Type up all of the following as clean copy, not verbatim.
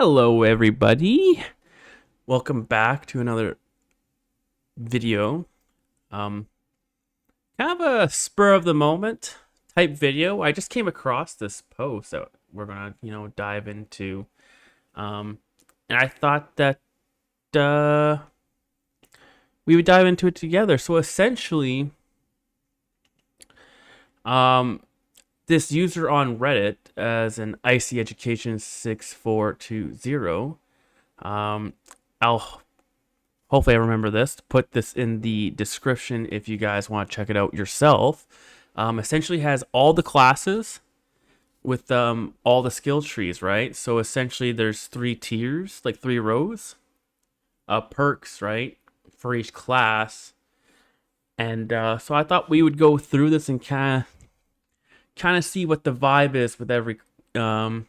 Hello, everybody. Welcome back to another video. Um, Kind of a spur of the moment type video. I just came across this post that we're gonna, dive into. Um, and I thought that we would dive into it together. So essentially, um, this user on Reddit as an Icy Education 6420. I'll hopefully I remember this. Put this in the description if you guys want to check it out yourself. Essentially has all the classes with all the skill trees, right? So essentially there's 3 tiers, like 3 rows, perks, right, for each class. And so I thought we would go through this and kind of see what the vibe is um,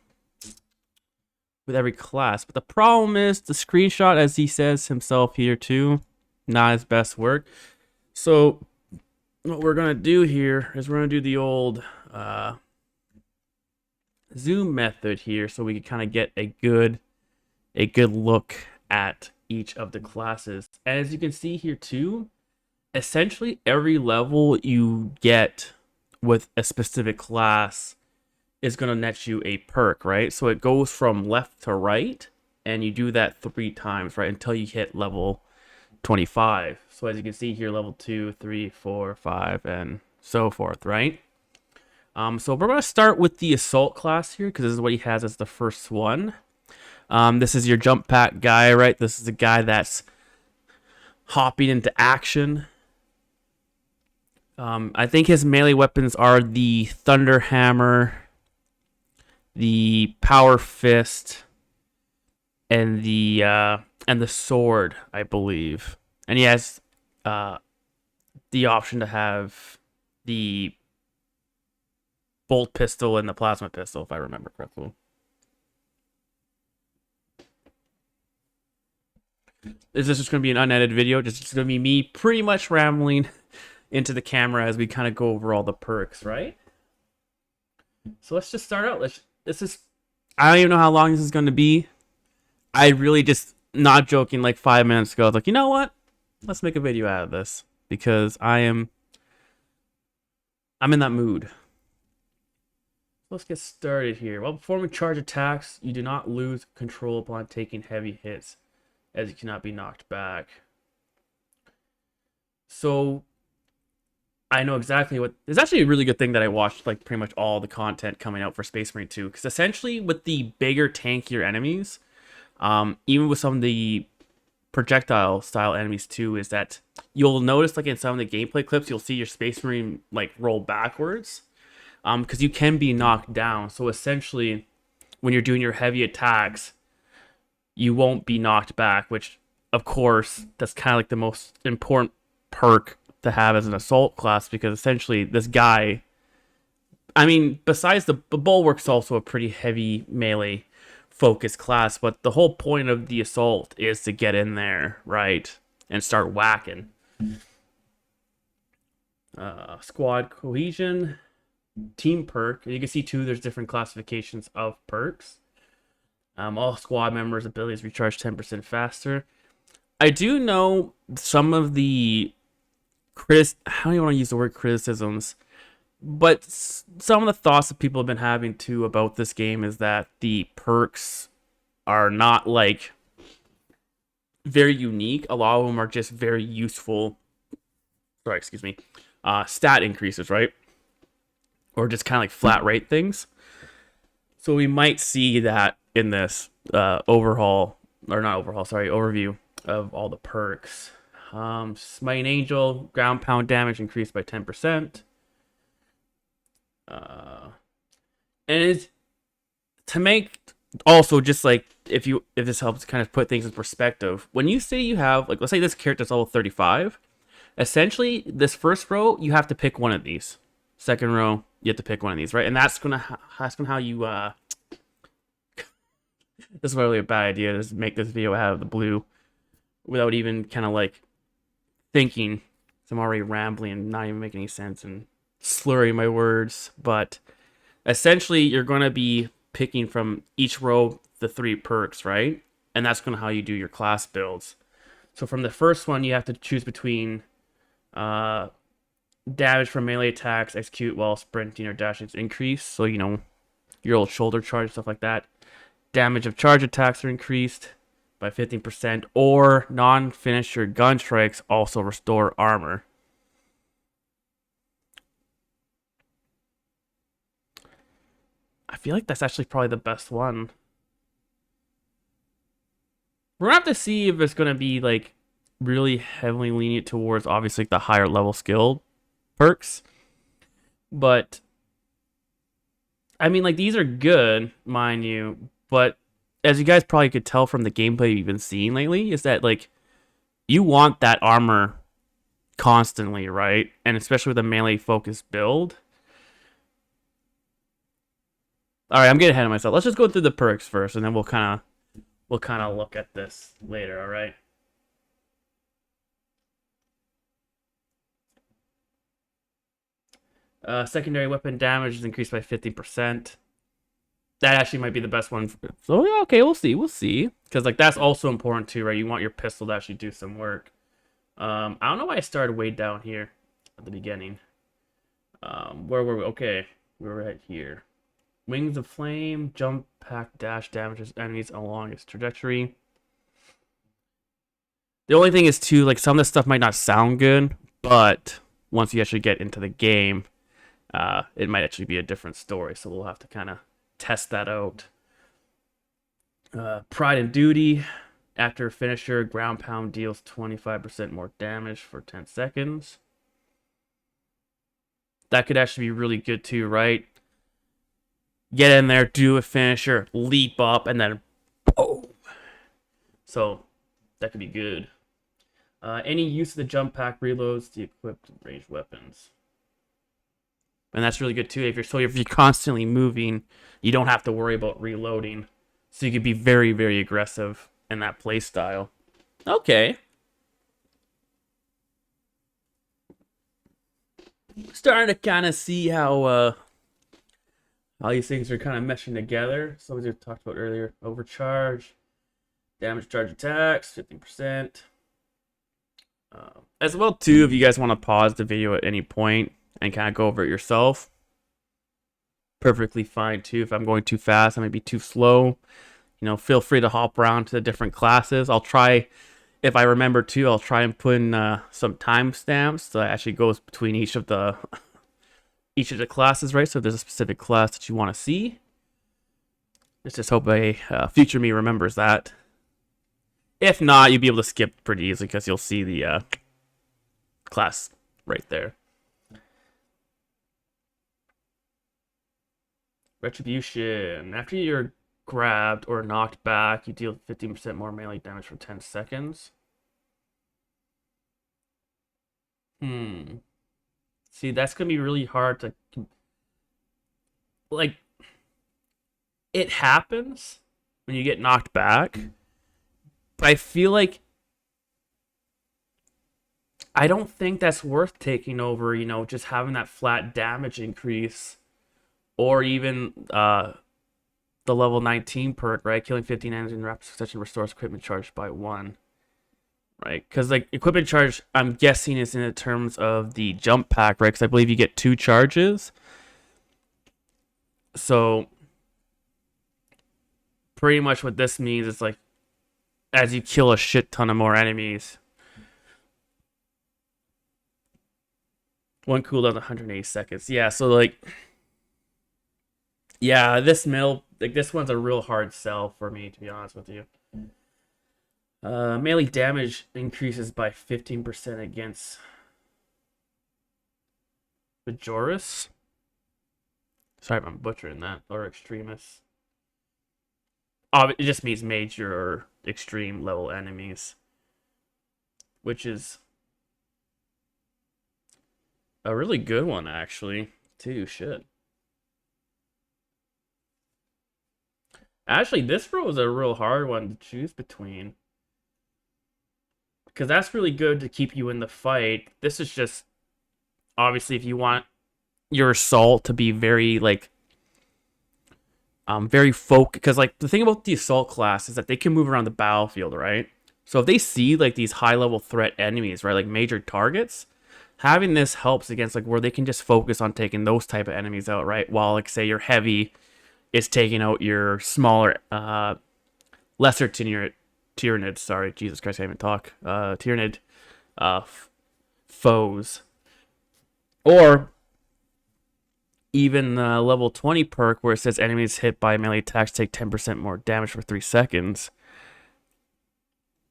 with every class. But the problem is the screenshot, as he says himself here too, not his best work. So what we're gonna do here is we're gonna do the old zoom method here, so we can kind of get a good look at each of the classes. And as you can see here too, essentially every level you get with a specific class is going to net you a perk, right? So it goes from left to right, and you do that 3 times, right, until you hit level 25. So as you can see here, level 2, 3, 4, 5, and so forth, right? So we're going to start with the assault class here, because this is what he has as the first one. This is your jump pack guy, right? This is the guy that's hopping into action. I think his melee weapons are the Thunder Hammer, the Power Fist, and the sword, I believe. And he has the option to have the bolt pistol and the plasma pistol, if I remember correctly. This is just going to be an unedited video. Just going to be me pretty much rambling into the camera as we kind of go over all the perks, right? So let's just start out. I don't even know how long this is going to be. I really just, not joking, like 5 minutes ago, I was like, you know what? Let's make a video out of this because I'm in that mood. Let's get started here. While performing charge attacks, you do not lose control upon taking heavy hits, as you cannot be knocked back. So I know exactly what. It's actually a really good thing that I watched like pretty much all the content coming out for Space Marine 2, because essentially with the bigger, tankier enemies, even with some of the projectile style enemies too, is that you'll notice like in some of the gameplay clips, you'll see your Space Marine like roll backwards, because you can be knocked down. So essentially, when you're doing your heavy attacks, you won't be knocked back, which of course that's kind of like the most important perk to have as an assault class, because essentially this guy, I mean, besides the bulwark's also a pretty heavy melee focused class, but the whole point of the assault is to get in there, right, and start whacking. Squad cohesion, team perk. You can see too, there's different classifications of perks. All squad members' abilities recharge 10% faster. I do know some of the how do you want to use the word criticisms, but some of the thoughts that people have been having too about this game is that the perks are not like very unique. A lot of them are just very useful. Sorry, excuse me. Stat increases, right? Or just kind of like flat rate things. So we might see that in this overview of all the perks. Smiting Angel, ground pound damage increased by 10%. And it's to make also just like if this helps kind of put things in perspective. When you say you have like, let's say this character's level 35, essentially this first row you have to pick one of these. Second row you have to pick one of these, right? And that's gonna how you this is really a bad idea to make this video out of the blue without even kind of like thinking. So I'm already rambling and not even making any sense and slurring my words. But essentially, you're going to be picking from each row the 3 perks, right? And that's going to how you do your class builds. So from the first one, you have to choose between uh, damage from melee attacks, execute while sprinting or dashing is increased. So, you know, your old shoulder charge, stuff like that. Damage of charge attacks are increased by 15%, or non-finisher gun strikes also restore armor. I feel like that's actually probably the best one. We're gonna have to see if it's gonna be like really heavily lenient towards obviously the higher level skill perks. But I mean, like, these are good, mind you, but as you guys probably could tell from the gameplay you've been seeing lately, is that like you want that armor constantly, right? And especially with a melee focused build. All right, I'm getting ahead of myself. Let's just go through the perks first, and then we'll kind of look at this later. All right. Secondary weapon damage is increased by 50%. That actually might be the best one. So yeah, okay, we'll see. Because like that's also important too, right? You want your pistol to actually do some work. I don't know why I started way down here at the beginning. Where were we? Okay, we were right here. Wings of Flame, jump, pack, dash damages enemies along its trajectory. The only thing is too, like some of this stuff might not sound good, but once you actually get into the game, it might actually be a different story. So we'll have to kind of test that out. Pride and Duty. After finisher, ground pound deals 25% more damage for 10 seconds. That could actually be really good too, right? Get in there, do a finisher, leap up, and then boom. So that could be good. Any use of the jump pack reloads the equipped ranged weapons. And that's really good too. If you're constantly moving, you don't have to worry about reloading. So you could be very, very aggressive in that play style. Okay. Starting to kind of see how these things are kind of meshing together. So we talked about earlier, overcharge, damage charge attacks, 15%. As well too, if you guys want to pause the video at any point and kind of go over it yourself, perfectly fine too. If I'm going too fast, I might be too slow. You know, feel free to hop around to the different classes. I'll try, if I remember to, I'll try and put in some timestamps that actually goes between each of the classes, right? So if there's a specific class that you want to see, let's just hope a future me remembers that. If not, you'll be able to skip pretty easily because you'll see the class right there. Retribution. After you're grabbed or knocked back, you deal 15% more melee damage for 10 seconds. See, that's going to be really hard to... Like, it happens when you get knocked back, but I feel like I don't think that's worth taking over, you know, just having that flat damage increase, or even the level 19 perk, right? Killing 15 enemies in rapid succession restores equipment charge by 1, right? Because like equipment charge, I'm guessing is in the terms of the jump pack, right? Because I believe you get 2 charges. So pretty much what this means is like, as you kill a shit ton of more enemies, one cooldown 180 seconds. Yeah, so like, yeah, this one's a real hard sell for me, to be honest with you. Melee damage increases by 15% against Majoris. Sorry if I'm butchering that. Or Extremis. It just means major or extreme level enemies, which is a really good one, actually, too. Shit. Actually, this row is a real hard one to choose between, because that's really good to keep you in the fight. This is just, obviously, if you want your assault to be very, like, Very focused, because like the thing about the assault class is that they can move around the battlefield, right? So if they see like these high level threat enemies, right, like major targets, having this helps against like where they can just focus on taking those type of enemies out, right? While like say your heavy is taking out your smaller, lesser Tyranids. Sorry, Jesus Christ, I can't even talk. Tyranid, foes, or even the level 20 perk where it says enemies hit by melee attacks take 10% more damage for 3 seconds.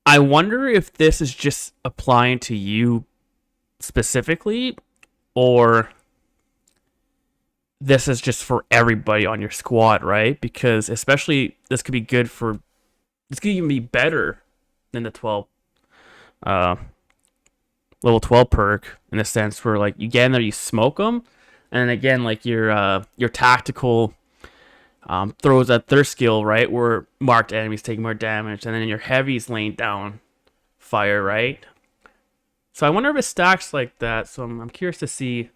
I wonder if this is just applying to you specifically, or this is just for everybody on your squad, right? Because especially this could be good for, this could even be better than the 12 uh level 12 perk, in the sense where like you get in there, you smoke them, and then again like your tactical throws that thirst skill, right, where marked enemies take more damage, and then your heavy's laying down fire, right? So I wonder if it stacks like that. So I'm curious to see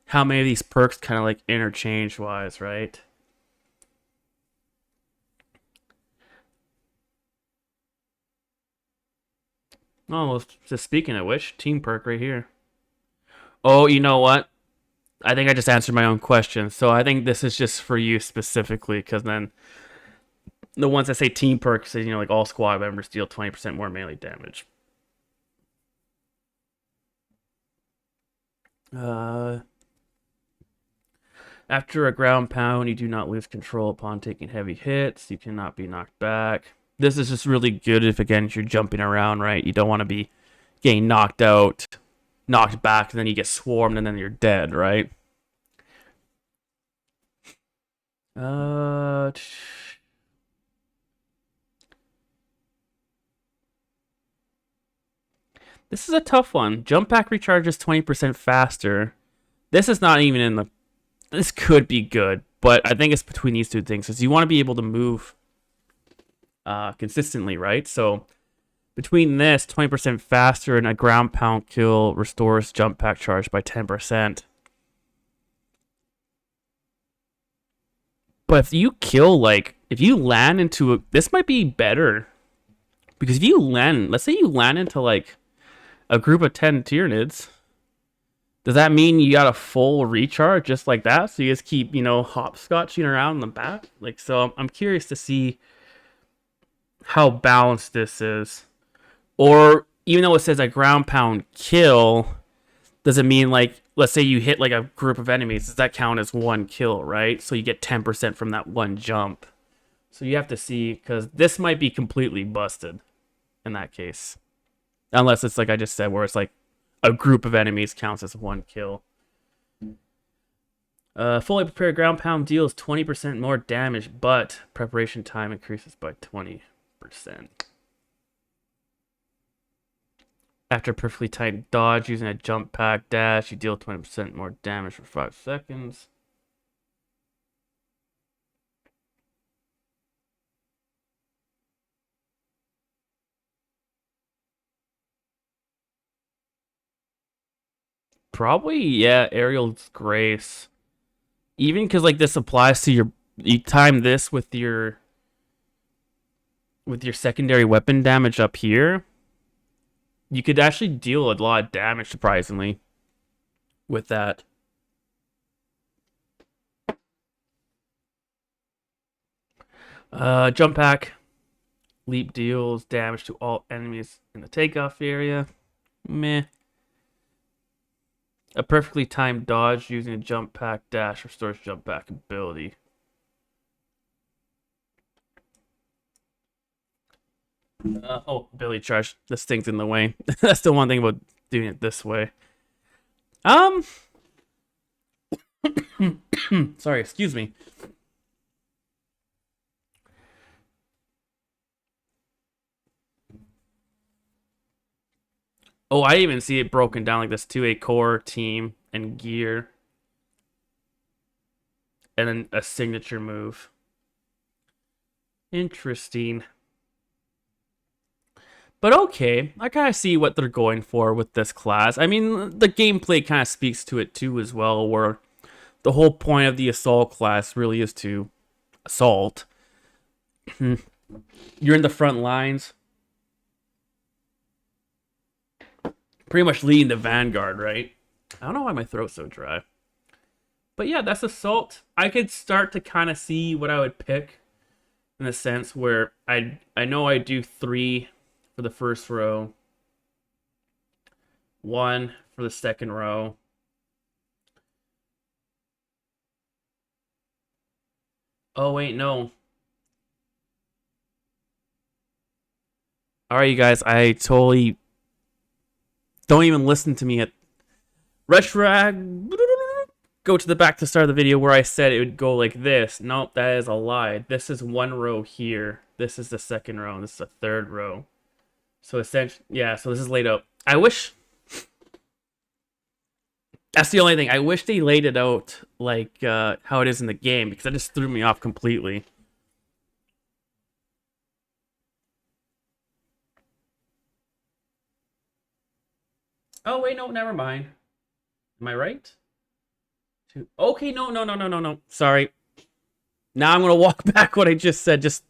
how many of these perks kind of like interchange wise, right? Oh, well, just speaking of which, team perk right here. Oh, you know what? I think I just answered my own question. So I think this is just for you specifically, because then the ones that say team perks say, like all squad members deal 20% more melee damage. After a ground pound, you do not lose control upon taking heavy hits. You cannot be knocked back. This is just really good if, again, you're jumping around, right? You don't want to be getting knocked out, knocked back, and then you get swarmed, and then you're dead, right? Uh, this is a tough one. Jump pack recharges 20% faster. This is not even in the. This could be good, but I think it's between these two things. Because you want to be able to move consistently, right? So between this, 20% faster, and a ground pound kill restores jump pack charge by 10%. But if you kill, like, if you land into a, this might be better. Because if you land, let's say you land into like a group of 10 Tyranids, does that mean you got a full recharge just like that? So you just keep, hopscotching around in the back? Like, so I'm curious to see how balanced this is. Or even though it says a ground pound kill, does it mean like, let's say you hit like a group of enemies, does that count as one kill, right? So you get 10% from that one jump. So you have to see, because this might be completely busted in that case. Unless it's like I just said, where it's like a group of enemies counts as one kill. Fully prepared ground pound deals 20% more damage, but preparation time increases by 20%. After perfectly timed dodge using a jump pack dash, you deal 20% more damage for 5 seconds. Probably, yeah, Aerial's Grace. Even because like this applies to you time this with your secondary weapon damage up here, you could actually deal a lot of damage, surprisingly, with that. Jump pack. Leap deals damage to all enemies in the takeoff area. Meh. A perfectly timed dodge using a jump pack dash restores jump pack ability. Ability charge. This thing's in the way. That's the one thing about doing it this way. Sorry, excuse me. Oh, I even see it broken down like this to a core, team, and gear. And then a signature move. Interesting. But okay, I kind of see what they're going for with this class. I mean, the gameplay kind of speaks to it too as well, where the whole point of the assault class really is to assault. You're in the front lines, pretty much leading the vanguard, right? I don't know why my throat's so dry. But yeah, that's assault. I could start to kind of see what I would pick in the sense where I know I do 3 for the first row, 1 for the second row. Oh wait, no. All right, you guys, I totally don't even listen to me at Retrag. Go to the back to start of the video where I said it would go like this. Nope, that is a lie. This is 1 row here. This is the second row. And this is the third row. So essentially, yeah. So this is laid out. I wish. That's the only thing. I wish they laid it out like how it is in the game because that just threw me off completely. Oh wait, no, never mind. Am I right? Okay, no. Sorry. Now I'm gonna walk back what I just said. Just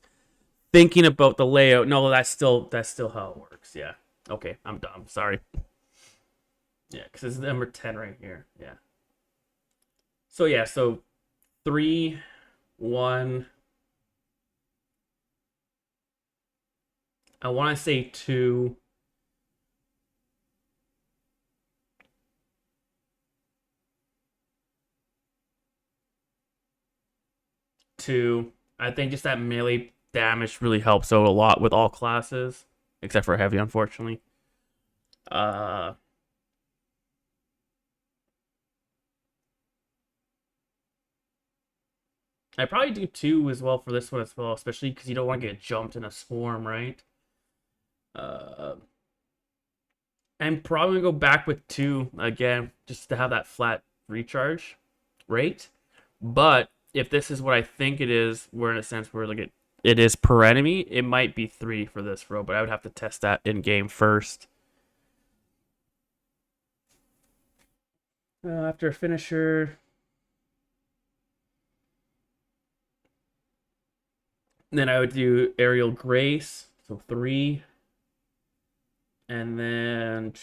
thinking about the layout. No, that's still how it works. Yeah. Okay, I'm dumb. Sorry. Yeah, because it's number 10 right here. Yeah. So yeah, so 3, 1. I want to say 2. 2. I think just that melee damage really helps out a lot with all classes, except for heavy, unfortunately. Uh, I probably do 2 as well for this one as well, especially because you don't want to get jumped in a swarm, right? Uh, I'm probably gonna go back with 2 again, just to have that flat recharge rate. But if this is what I think it is, we're in a sense where like it is per enemy, it might be 3 for this row, but I would have to test that in game first. After a finisher, then I would do aerial grace, so 3, and then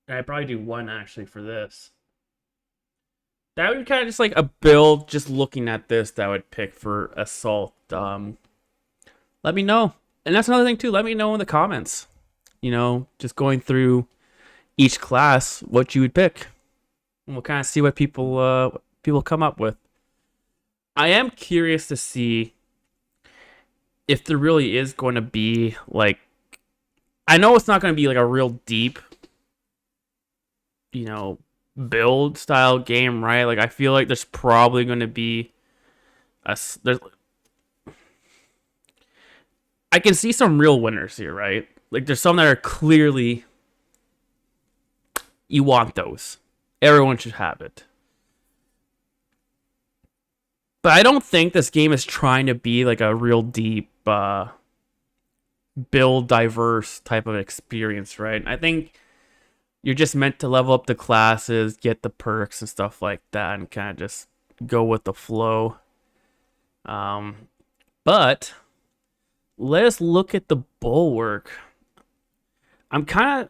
I'd probably do 1 actually for this. That would be kind of just like a build. Just looking at this, that would pick for assault. Let me know, and that's another thing too. Let me know in the comments. You know, just going through each class, what you would pick, and we'll kind of see what people come up with. I am curious to see if there really is going to be like. I know it's not going to be like a real deep, build style game, right? Like I feel like there's probably going to be there's I can see some real winners here, right? Like there's some that are clearly you want those. Everyone should have it. But I don't think this game is trying to be like a real deep build diverse type of experience, right? I think you're just meant to level up the classes, get the perks and stuff like that, and kind of just go with the flow. But let's look at the bulwark. I'm kind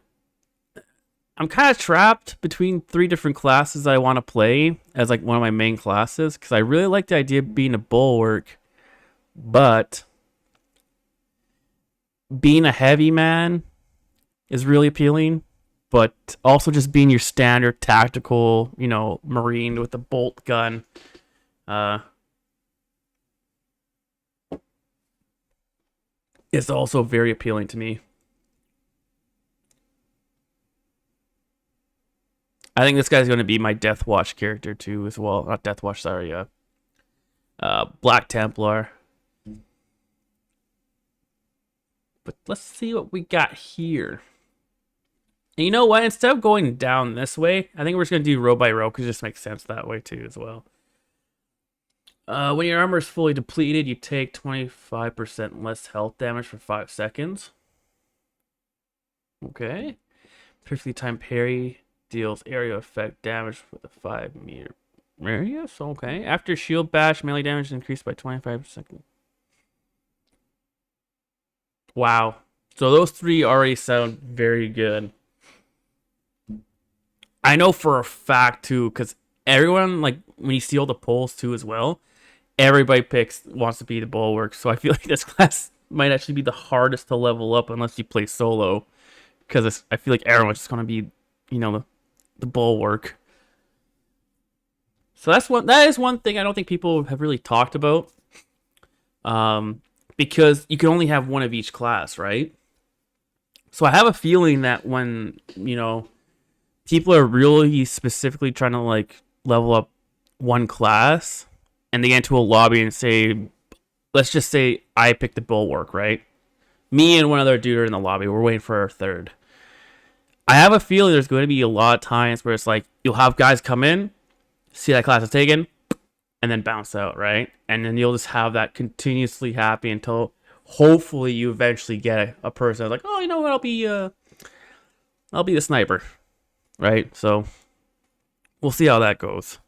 of trapped between 3 different classes I want to play as like one of my main classes because I really like the idea of being a bulwark, but being a heavy man is really appealing. But also just being your standard tactical, marine with a bolt gun, is also very appealing to me. I think this guy's going to be my Death Watch character too, as well. Not Death Watch, sorry. Black Templar. But let's see what we got here. And you know what? Instead of going down this way, I think we're just going to do row by row because it just makes sense that way too as well. When your armor is fully depleted, you take 25% less health damage for 5 seconds. Okay. Perfectly timed parry deals area effect damage with a 5 meter Marius, okay. After shield bash, melee damage is increased by 25%. Wow. So those three already sound very good. I know for a fact too, because everyone, like, when you see all the polls too as well, everybody wants to be the bulwark. So I feel like this class might actually be the hardest to level up unless you play solo, because I feel like everyone's just gonna be, the bulwark. So that is one thing I don't think people have really talked about. Because you can only have one of each class, right? So I have a feeling that when, people are really specifically trying to like level up one class and they get into a lobby and say, let's just say I picked the bulwark, right? Me and one other dude are in the lobby. We're waiting for our third. I have a feeling there's going to be a lot of times where it's like you'll have guys come in, see that class is taken, and then bounce out, right? And then you'll just have that continuously happy until hopefully you eventually get a person that's like, oh, you know what, I'll be the sniper, right? So we'll see how that goes.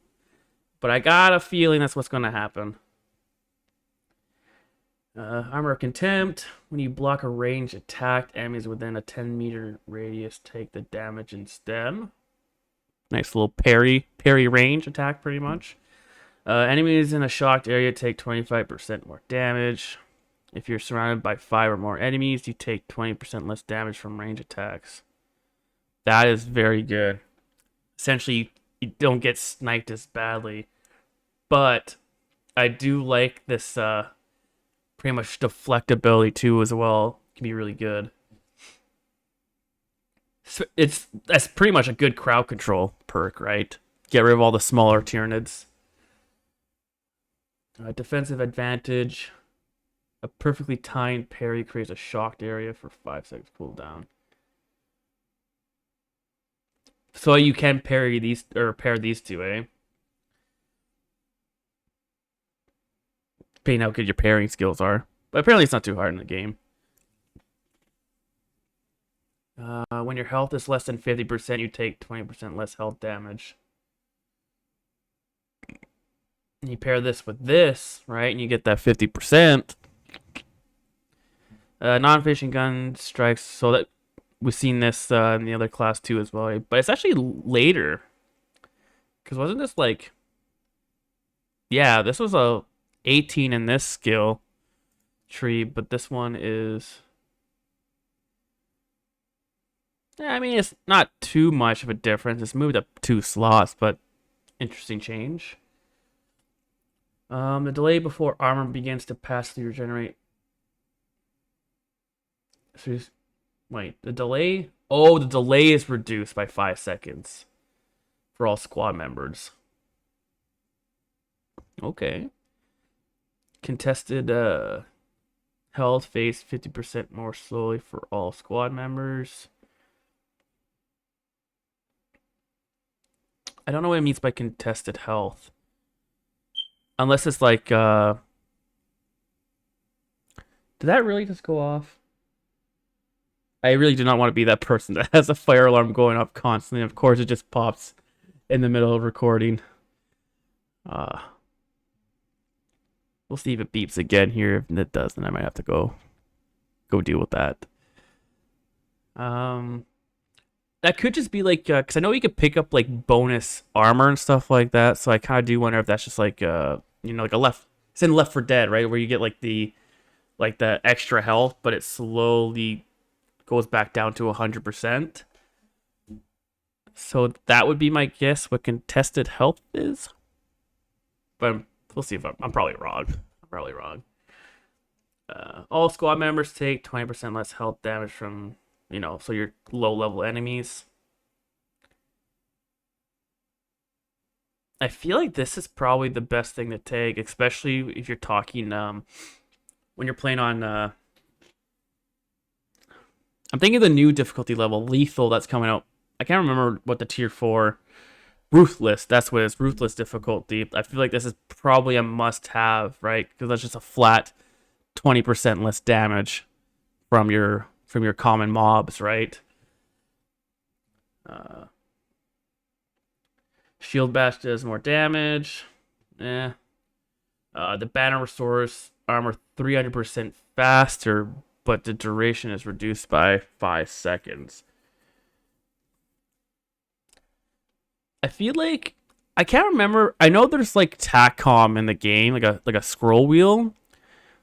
But I got a feeling that's what's going to happen. Armor of Contempt. When you block a ranged attack, enemies within a 10-meter radius take the damage instead. Nice little parry range attack, pretty much. Enemies in a shocked area take 25% more damage. If you're surrounded by 5 or more enemies, you take 20% less damage from range attacks. That is very good. Essentially, you don't get sniped as badly. But I do like this pretty much deflectability too as well. It can be really good. So that's pretty much a good crowd control perk, right? Get rid of all the smaller Tyranids. Defensive advantage. A perfectly timed parry creates a shocked area for 5 seconds cooldown. So you can pair these two, eh? Depending how good your pairing skills are. But apparently it's not too hard in the game. When your health is less than 50%, you take 20% less health damage. And you pair this with this, right? And you get that 50%. Non-fishing gun strikes, so that we've seen this in the other class too as well. But it's actually later. Because wasn't this like... Yeah, this was a 18 in this skill tree, but this one is... Yeah, I mean, it's not too much of a difference. It's moved up 2 slots, but interesting change. The delay before armor begins to pass through regenerate. Wait, the delay? Oh, the delay is reduced by 5 seconds for all squad members. Okay. Contested health phase 50% more slowly for all squad members. I don't know what it means by contested health. Unless it's like, did that really just go off? I really do not want to be that person that has a fire alarm going off constantly. Of course, it just pops in the middle of recording. We'll see if it beeps again here. If it does, then I might have to go deal with that. That could just be like, because I know you could pick up like bonus armor and stuff like that. So I kind of do wonder if that's just like, like a left. It's in Left 4 Dead, right, where you get like the extra health, but it slowly goes back down to 100%. So that would be my guess what contested health is. But we'll see if I'm probably wrong. I'm probably wrong. All squad members take 20% less health damage from, so your low-level enemies. I feel like this is probably the best thing to take, especially if you're talking when you're playing on... I'm thinking the new difficulty level, Lethal, that's coming out. I can't remember what the tier 4... Ruthless, that's what it is. Ruthless difficulty. I feel like this is probably a must-have, right? Because that's just a flat 20% less damage from your common mobs, right? Shield Bash does more damage. Eh. The banner restores armor 300% faster, but the duration is reduced by 5 seconds. I feel like I can't remember. I know there's like TACCOM in the game, like a scroll wheel.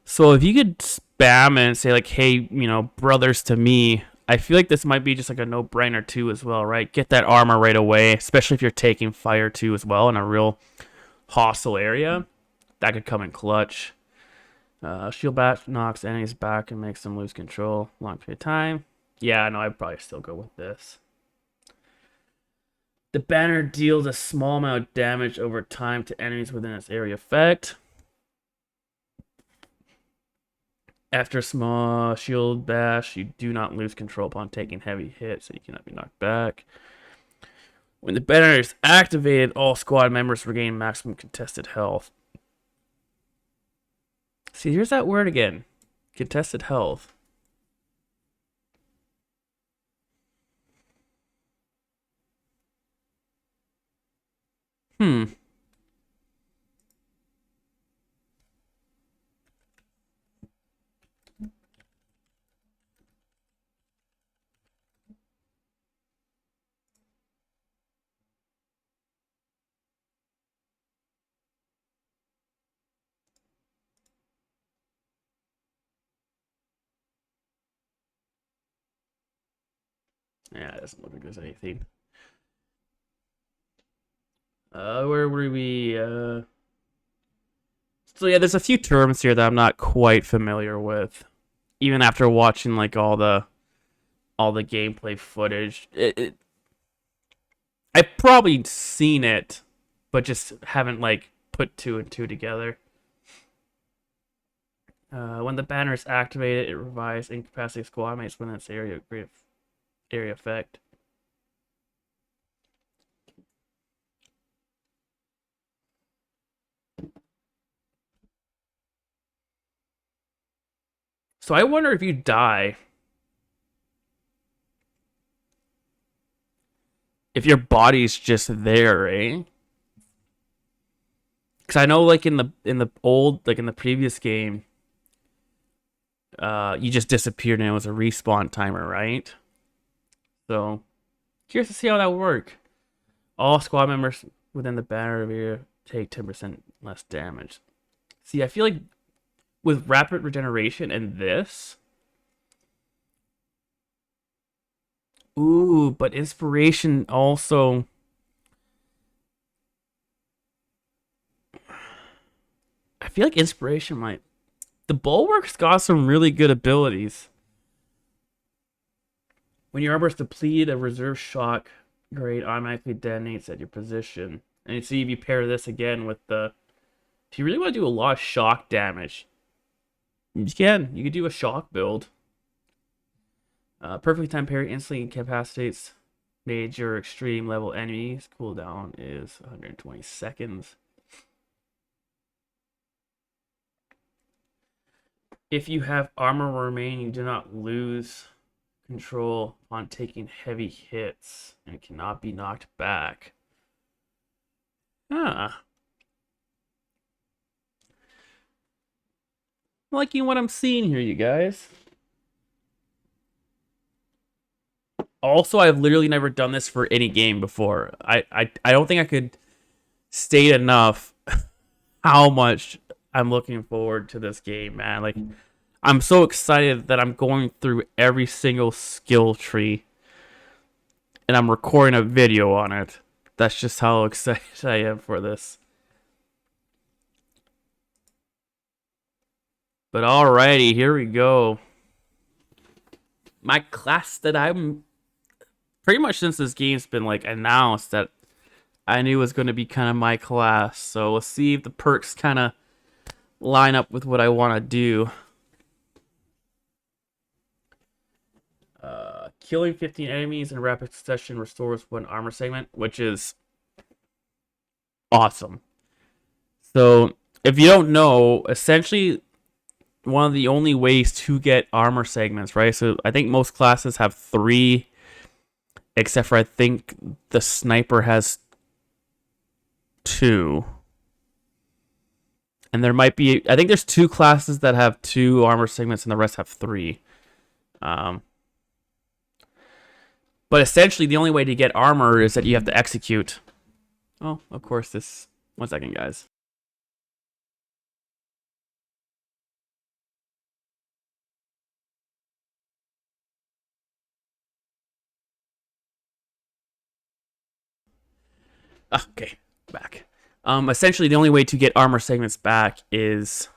So if you could spam and say like, "Hey, brothers to me," I feel like this might be just like a no-brainer too as well, right? Get that armor right away, especially if you're taking fire too as well in a real hostile area. That could come in clutch. Shield Bash knocks enemies back and makes them lose control long period of time. Yeah, no, I'd probably still go with this. The banner deals a small amount of damage over time to enemies within its area effect. After a small shield bash, you do not lose control upon taking heavy hits, so you cannot be knocked back. When the banner is activated, all squad members regain maximum contested health. See, here's that word again. Contested health. Hmm. Yeah, it doesn't look like there's anything. Where were we? So yeah, there's a few terms here that I'm not quite familiar with, even after watching like all the gameplay footage. I've probably seen it, but just haven't like put two and two together. When the banner is activated, it revives incapacitated squad mates within its area effect. So I wonder if you die, if your body's just there, eh? Because I know, like in the old, like in the previous game, you just disappeared and it was a respawn timer, right? So curious to see how that would work. All squad members within the banner area take 10% less damage. See, I feel like with rapid regeneration and this, ooh, but inspiration also. I feel like inspiration might. The bulwark's got some really good abilities. When your armor is depleted, a reserve shock grade automatically detonates at your position. And you see if you pair this again with the. If you really want to do a lot of shock damage, you can. You could do a shock build. Perfectly timed parry instantly incapacitates major extreme level enemies. Cooldown is 120 seconds. If you have armor remaining, you do not lose control on taking heavy hits and cannot be knocked back. Ah. Liking what I'm seeing here, you guys. Also, I've literally never done this for any game before. I don't think I could state enough how much I'm looking forward to this game, man. Like, I'm so excited that I'm going through every single skill tree and I'm recording a video on it. That's just how excited I am for this. But alrighty, here we go. My class that I'm pretty much since this game's been like announced that I knew was going to be kind of my class. So we'll see if the perks kind of line up with what I want to do. Killing 15 enemies in rapid succession restores one armor segment, which is awesome. So if you don't know, essentially one of the only ways to get armor segments, right? So I think most classes have 3, except for I think the sniper has 2. And there might be, I think there's 2 classes that have 2 armor segments and the rest have 3. But essentially, the only way to get armor is that you have to execute. Oh, of course, this... 1 second, guys. Okay, back. Essentially, the only way to get armor segments back is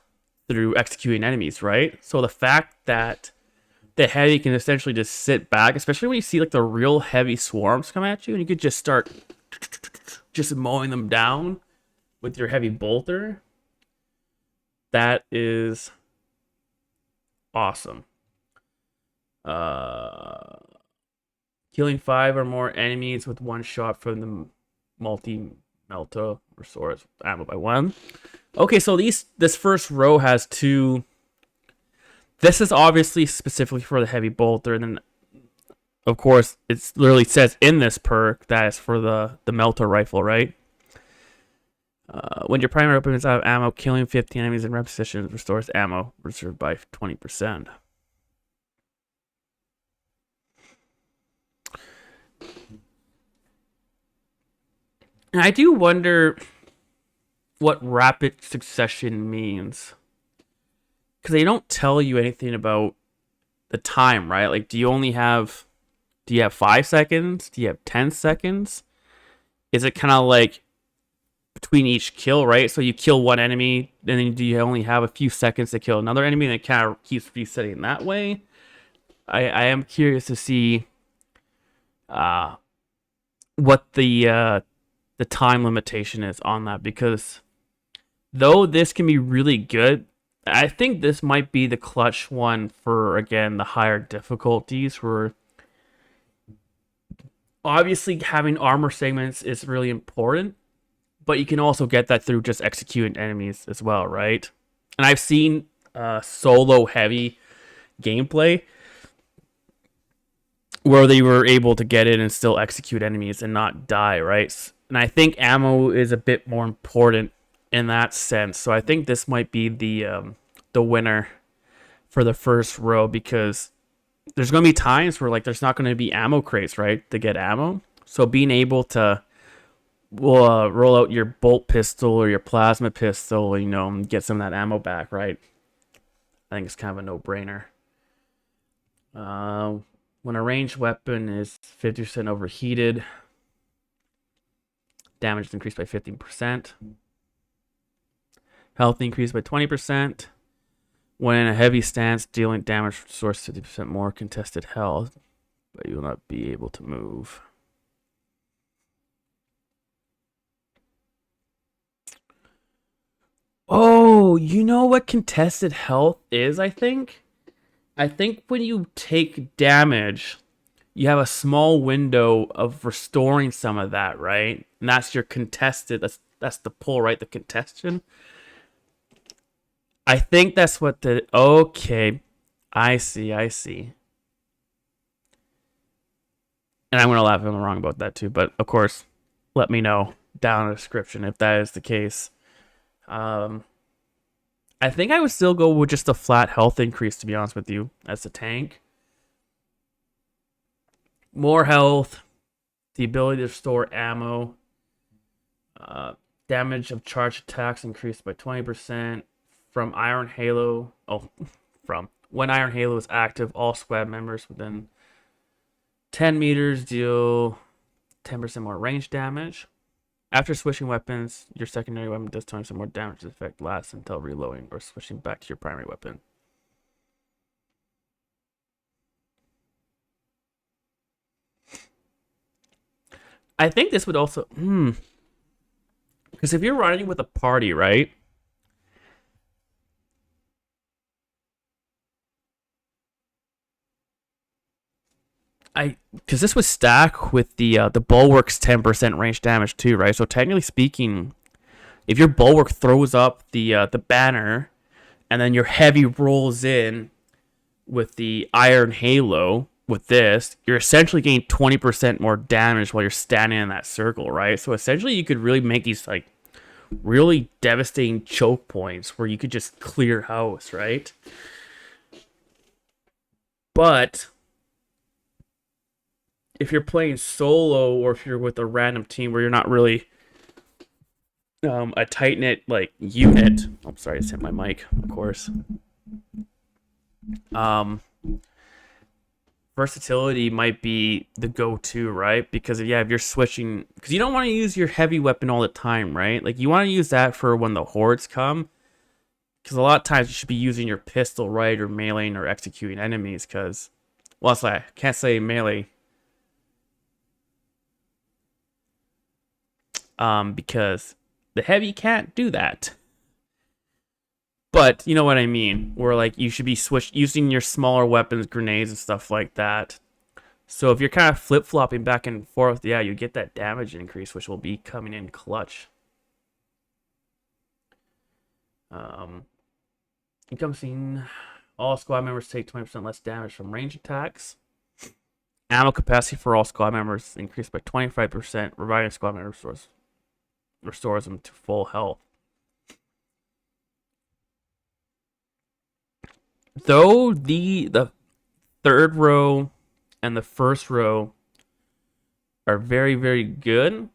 through executing enemies, right? So the fact that the heavy can essentially just sit back, especially when you see like the real heavy swarms come at you, and you could just start just mowing them down with your heavy bolter. That is awesome. Killing 5 or more enemies with 1 shot from the multi-melta restores ammo by 1. Okay, so this first row has 2. This is obviously specifically for the heavy bolter, and then of course it literally says in this perk that it's for the melta rifle, right? When your primary weapon is out of ammo, killing 50 enemies in repetition restores ammo reserved by 20%. And I do wonder what rapid succession means. Because they don't tell you anything about the time, right? Like, do you have 5 seconds? Do you have 10 seconds? Is it kind of like between each kill, right? So you kill one enemy, and then do you only have a few seconds to kill another enemy, and it kind of keeps resetting that way? I am curious to see what the time limitation is on that, because though this can be really good, I think this might be the clutch one for, again, the higher difficulties, where obviously having armor segments is really important, but you can also get that through just executing enemies as well, right? And I've seen solo heavy gameplay where they were able to get in and still execute enemies and not die, right? And I think ammo is a bit more important in that sense. So I think this might be the winner for the first row, because there's going to be times where like there's not going to be ammo crates, right, to get ammo. So being able to roll out your bolt pistol or your plasma pistol, and get some of that ammo back, right? I think it's kind of a no-brainer. When a ranged weapon is 50% overheated, damage is increased by 15%. Health increased by 20%. When in a heavy stance, dealing damage restores 50% more contested health, but you will not be able to move. Oh, you know what contested health is, I think? I think when you take damage, you have a small window of restoring some of that, right? And that's your contested, that's the pull, right? The contestation. I think that's what okay. I see. And I'm going to laugh if I'm wrong about that too, but of course, let me know down in the description if that is the case. I think I would still go with just a flat health increase, to be honest with you, as a tank. More health, the ability to store ammo, damage of charged attacks increased by 20%. From Iron Halo, when Iron Halo is active, all squad members within 10 meters deal 10% more range damage. After switching weapons, your secondary weapon does 20% more damage. The effect lasts until reloading or switching back to your primary weapon. I think this would also... Because if you're running with a party, right? Because this would stack with the bulwark's 10% range damage too, right? So technically speaking, if your bulwark throws up the banner, and then your heavy rolls in with the Iron Halo with this, you're essentially getting 20% more damage while you're standing in that circle, right? So essentially, you could really make these like really devastating choke points where you could just clear house, right? But if you're playing solo or if you're with a random team where you're not really a tight knit like unit. I'm sorry, I just hit my mic, of course. Um, Versatility might be the go-to, right? Because yeah, if you're switching, because you don't want to use your heavy weapon all the time, right? Like you want to use that for when the hordes come. Because a lot of times you should be using your pistol, right, or meleeing or executing enemies. Because, well, I can't say melee. Because the heavy can't do that. But you know what I mean, where like you should be using your smaller weapons, grenades and stuff like that. So if you're kind of flip-flopping back and forth, yeah, you get that damage increase, which will be coming in clutch. Income scene. All squad members take 20% less damage from range attacks. Ammo capacity for all squad members increased by 25%. Reviving squad members restores them to full health. Though the third row and the first row are very, very good,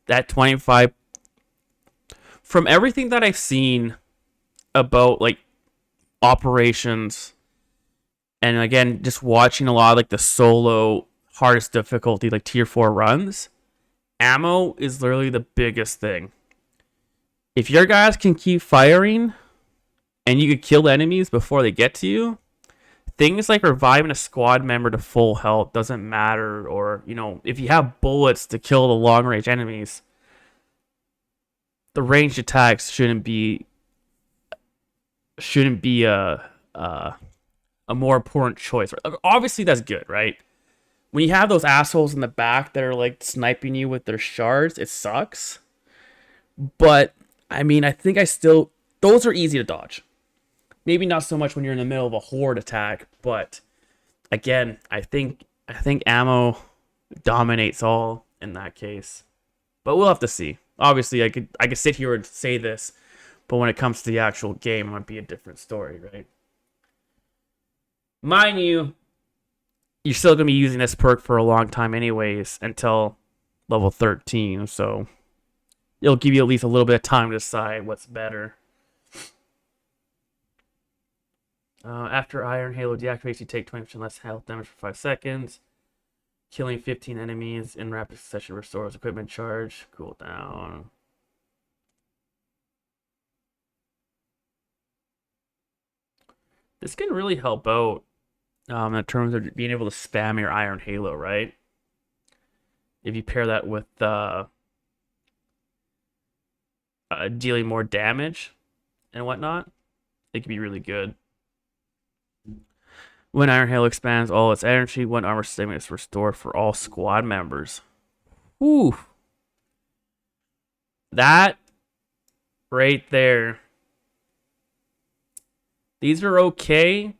that 25, from everything that I've seen about like operations, and again just watching a lot of like the solo hardest difficulty like tier 4 runs, ammo is literally the biggest thing. If your guys can keep firing and you could kill enemies before they get to you, things like reviving a squad member to full health doesn't matter. Or, you know, if you have bullets to kill the long range enemies, the ranged attacks shouldn't be a more important choice. Obviously, that's good, right? When you have those assholes in the back that are like sniping you with their shards, it sucks. But I mean, I think those are easy to dodge. Maybe not so much when you're in the middle of a horde attack, but again, I think ammo dominates all in that case. But we'll have to see. Obviously, I could sit here and say this, but when it comes to the actual game, it might be a different story, right? Mind you, you're still gonna be using this perk for a long time anyways, until level 13, so it'll give you at least a little bit of time to decide what's better. After Iron Halo deactivates, you take 20% less health damage for 5 seconds. Killing 15 enemies in rapid succession restores equipment charge. Cooldown. This can really help out in terms of being able to spam your Iron Halo, right? If you pair that with dealing more damage and whatnot, it could be really good. When Iron Halo expands all its energy, one armor statement is restored for all squad members. Whew. That right there. These are okay.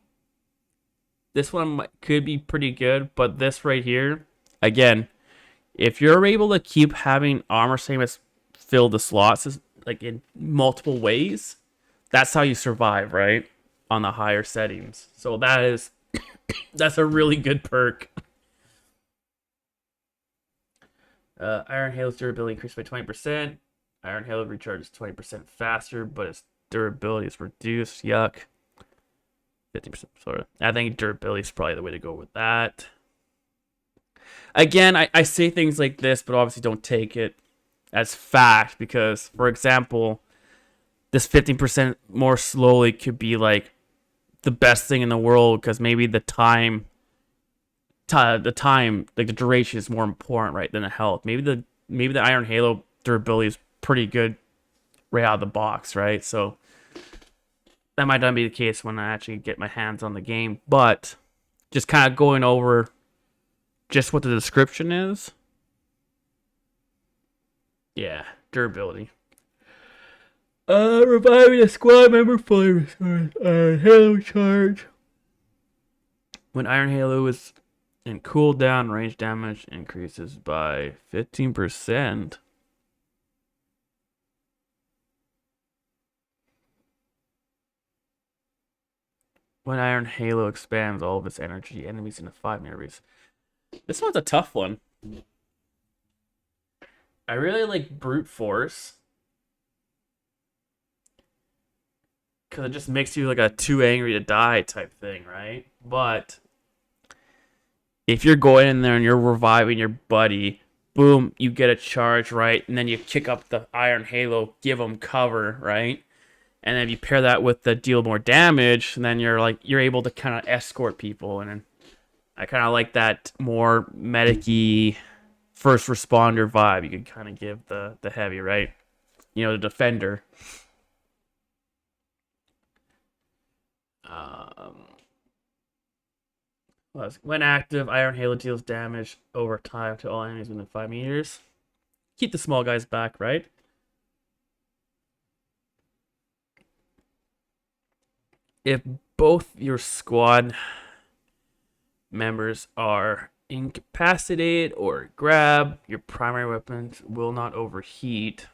This one could be pretty good, but this right here, again, if you're able to keep having armor statements fill the slots like in multiple ways, that's how you survive, right? On the higher settings. So that's a really good perk. Iron Halo's durability increased by 20%. Iron Halo recharges 20% faster, but its durability is reduced. Yuck. 50%. Sorry. I think durability is probably the way to go with that. Again, I say things like this, but obviously don't take it as fact because, for example, this 15% more slowly could be like the best thing in the world because maybe the time, like the duration is more important, right, than the health. Maybe the Iron Halo durability is pretty good right out of the box, right? So that might not be the case when I actually get my hands on the game, but just kind of going over just what the description is. Yeah, durability. Reviving a squad member fully restores Iron Halo charge. When Iron Halo is And cooldown range damage increases by 15%. When Iron Halo expands all of its energy, enemies in a 5-meter radius. This one's a tough one. I really like Brute Force because it just makes you like a too angry to die type thing, right? But if you're going in there and you're reviving your buddy, boom, you get a charge, right? And then you kick up the Iron Halo, give them cover, right? And then if you pair that with the deal more damage, and then you're able to kind of escort people, and I kind of like that more medic-y first responder vibe you could kind of give the heavy, right? You know, the defender. Um, when active, Iron Halo deals damage over time to all enemies within 5 meters. Keep the small guys back, right? If both your squad members are incapacitated or grab, your primary weapons will not overheat.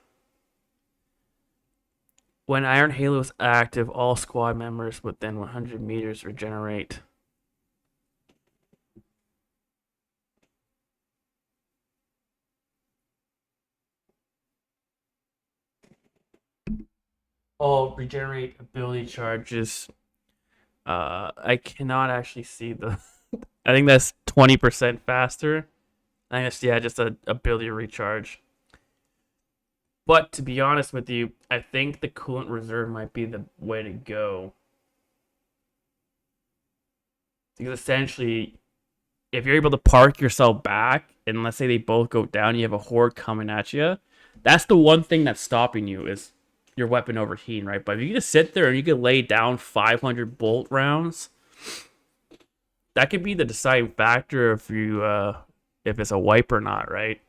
When Iron Halo is active, all squad members within 100 meters regenerate. All regenerate ability charges. I cannot actually see the. I think that's 20% faster. I think that's, yeah, just a ability recharge. But to be honest with you, I think the coolant reserve might be the way to go. Because essentially, if you're able to park yourself back, and let's say they both go down, you have a horde coming at you. That's the one thing that's stopping you is your weapon overheating, right? But if you just sit there and you can lay down 500 bolt rounds, that could be the deciding factor if you if it's a wipe or not, right?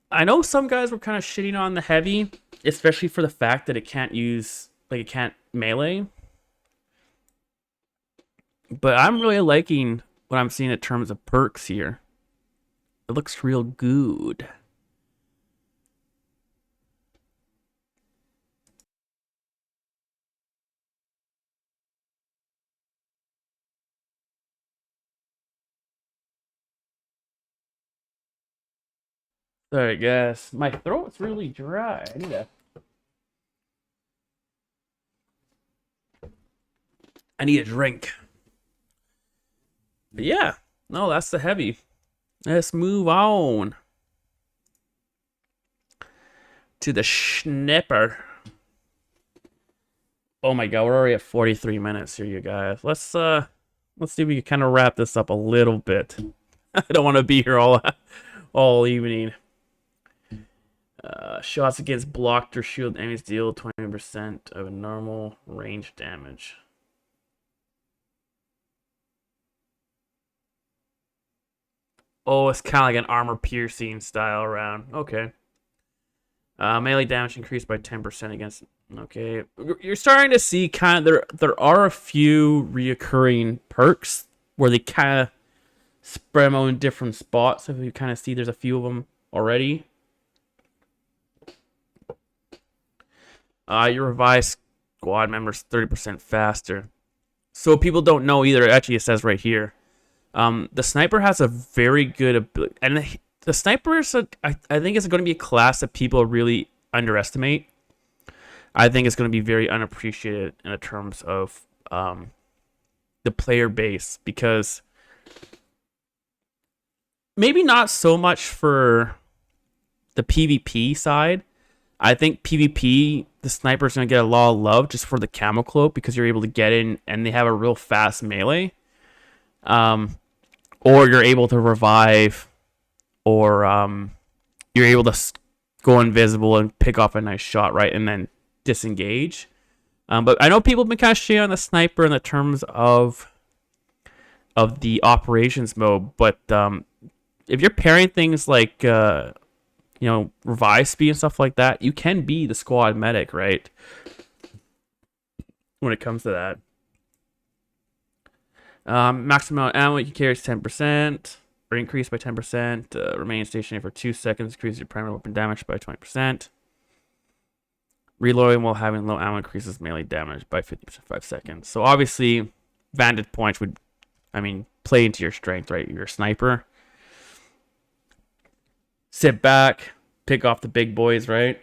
I know some guys were kind of shitting on the heavy, especially for the fact that it can't melee. But I'm really liking what I'm seeing in terms of perks here. It looks real good. Sorry, guys. My throat's really dry. I need a drink. But yeah, no, that's the heavy. Let's move on to the Schnipper. Oh my god, we're already at 43 minutes here, you guys. Let's see if we can kind of wrap this up a little bit. I don't want to be here all evening. Shots against blocked or shield enemies deal 20% of normal range damage. Oh, it's kind of like an armor piercing style round. Okay. Melee damage increased by 10% against. Okay, you're starting to see kind of there are a few reoccurring perks where they kind of spread them out in different spots. If you kind of see, there's a few of them already. Your revised squad members 30% faster. So people don't know either. Actually, it says right here. The sniper has a very good ability, and the sniper is I think it's going to be a class that people really underestimate. I think it's going to be very unappreciated in terms of the player base, because maybe not so much for the PvP side. I think PvP, the sniper's going to get a lot of love just for the camo cloak, because you're able to get in and they have a real fast melee. Or you're able to revive, or you're able to go invisible and pick off a nice shot, right, and then disengage. But I know people have been kind of shitting on the sniper in the terms of the operations mode. But if you're pairing things like revive speed and stuff like that, you can be the squad medic, right? when it comes to that. Maximum amount of ammo you can carry is 10%, or increased by 10%. Remain stationary for 2 seconds, increases your primary weapon damage by 20%. Reloading while having low ammo increases melee damage by 50% 5 seconds. So obviously, vantage points would, play into your strength, right? You're a sniper. Sit back, pick off the big boys, right?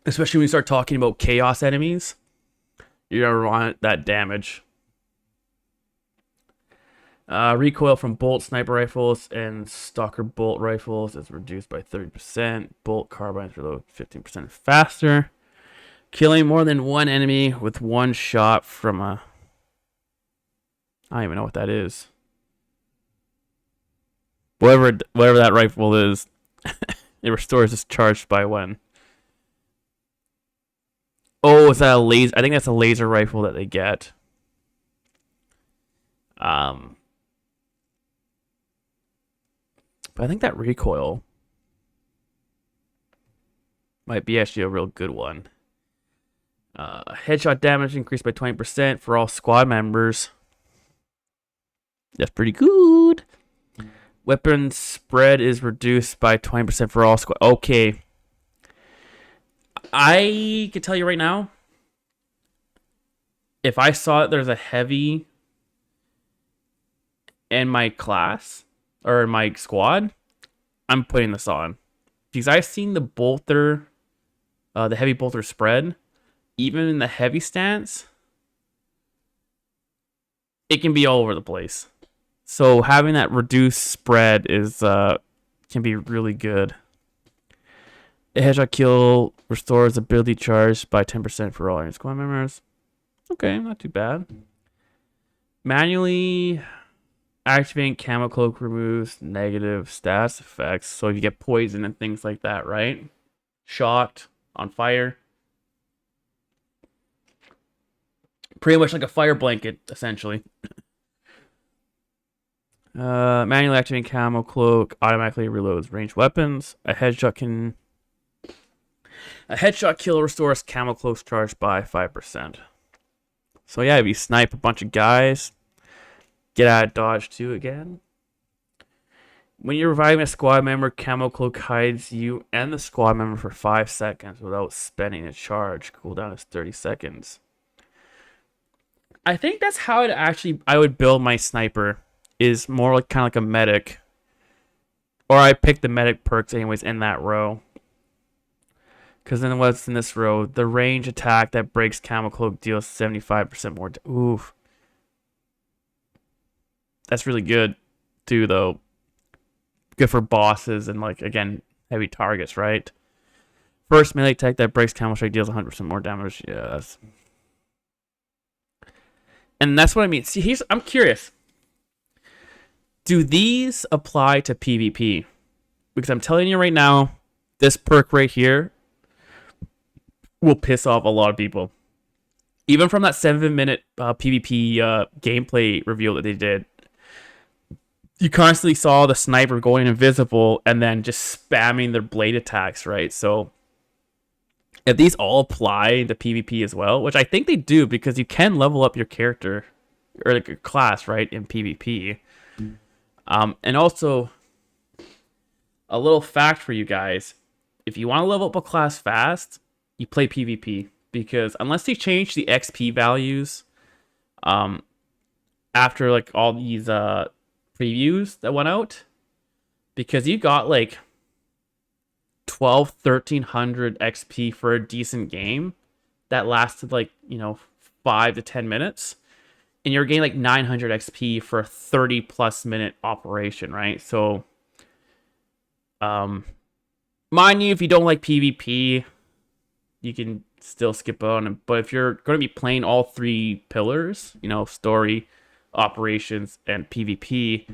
Especially when you start talking about chaos enemies. You're going to want that damage. Recoil from bolt sniper rifles and stalker bolt rifles is reduced by 30%. Bolt carbines reload 15% faster. Killing more than one enemy with one shot from a... I don't even know what that is. Whatever that rifle is, it restores its charge by when. Oh, is that a laser? I think that's a laser rifle that they get. But I think that recoil might be actually a real good one. Headshot damage increased by 20% for all squad members. That's pretty good. Weapon spread is reduced by 20% for all squad. Okay. I can tell you right now, if I saw that there's a heavy in my class or in my squad, I'm putting this on. Because I've seen the bolter, the heavy bolter spread, even in the heavy stance, it can be all over the place. So having that reduced spread is can be really good. A headshot kill restores ability charge by 10% for all your squad members. Okay, not too bad. Manually activating camo cloak removes negative stats effects. So if you get poison and things like that, right? Shocked, on fire. Pretty much like a fire blanket, essentially. Manually activating camo cloak automatically reloads ranged weapons. A headshot kill restores camo cloak's charge by 5%. So yeah, if you snipe a bunch of guys, get out of dodge 2 again. When you're reviving a squad member, camo cloak hides you and the squad member for 5 seconds without spending a charge. Cooldown is 30 seconds. I think that's how I would build my sniper. Is more like kind of like a medic. Or I pick the medic perks anyways in that row. Because then what's in this row? The range attack that breaks camo cloak deals 75% more. Oof. That's really good too, though. Good for bosses and, like, again, heavy targets, right? First melee attack that breaks camo strike deals 100% more damage. Yes. And that's what I mean. See, I'm curious. Do these apply to PvP? Because I'm telling you right now, this perk right here will piss off a lot of people. Even from that 7-minute PvP gameplay reveal that they did, you constantly saw the sniper going invisible and then just spamming their blade attacks, right? So if these all apply to PvP as well, which I think they do because you can level up your character or like your class, right, in PvP. And also, a little fact for you guys, if you want to level up a class fast, you play PvP. Because unless they change the XP values after like all these previews that went out, because you got like 1300 XP for a decent game that lasted like, 5 to 10 minutes. And you're getting like 900 XP for a 30 plus minute operation, right? So, mind you, if you don't like PvP, you can still skip on. But if you're going to be playing all 3 pillars, story, operations, and PvP,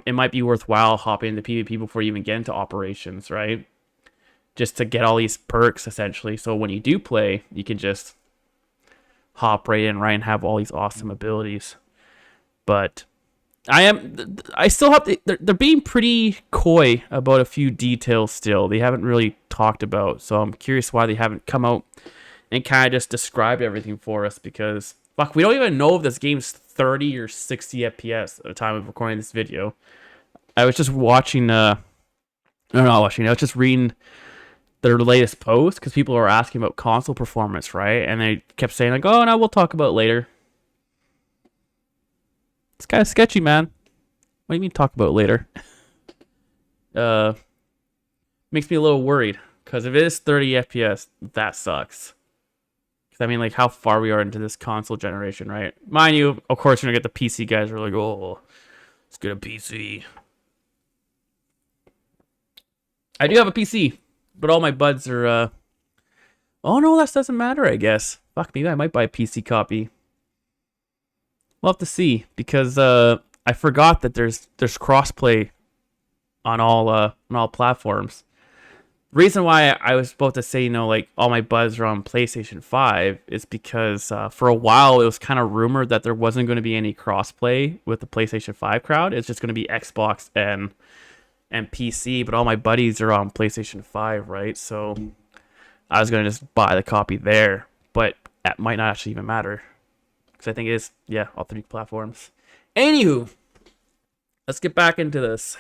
it might be worthwhile hopping into PvP before you even get into operations, right? Just to get all these perks, essentially. So when you do play, you can just hop right in, right, and have all these awesome abilities. But I still have to, they're being pretty coy about a few details still. They haven't really talked about, so I'm curious why they haven't come out and kind of just described everything for us because fuck, we don't even know if this game's 30 or 60 FPS at the time of recording this video. I was just watching no, not watching. I was just reading their latest post because people were asking about console performance, right? And they kept saying like, "Oh, no, we'll talk about it later." It's kind of sketchy, man. What do you mean talk about it later? Makes me a little worried because if it is 30 FPS, that sucks. Because I mean, like how far we are into this console generation, right? Mind you, of course, you're gonna get the PC guys who are like, "Oh, let's get a PC." I do have a PC, but all my buds are. Oh no, that doesn't matter. I guess. Fuck me, I might buy a PC copy. We'll have to see because I forgot that there's crossplay on all platforms. Reason why I was about to say like all my buds are on PlayStation 5 is because for a while it was kind of rumored that there wasn't going to be any crossplay with the PlayStation 5 crowd. It's just going to be Xbox and PC, but all my buddies are on PlayStation 5, right? So I was going to just buy the copy there, but that might not actually even matter because I think it is, yeah, all 3 platforms. Anywho, let's get back into this.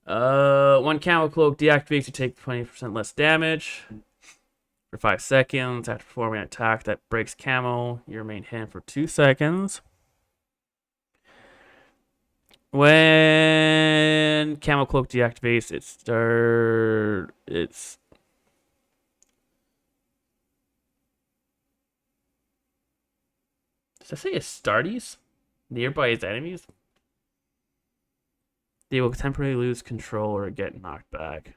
One camo cloak deactivates, you take 20% less damage for 5 seconds. After performing an attack that breaks camo, you remain hidden for 2 seconds. When camo cloak deactivates, Does that say it starties? Nearby its enemies? They will temporarily lose control or get knocked back.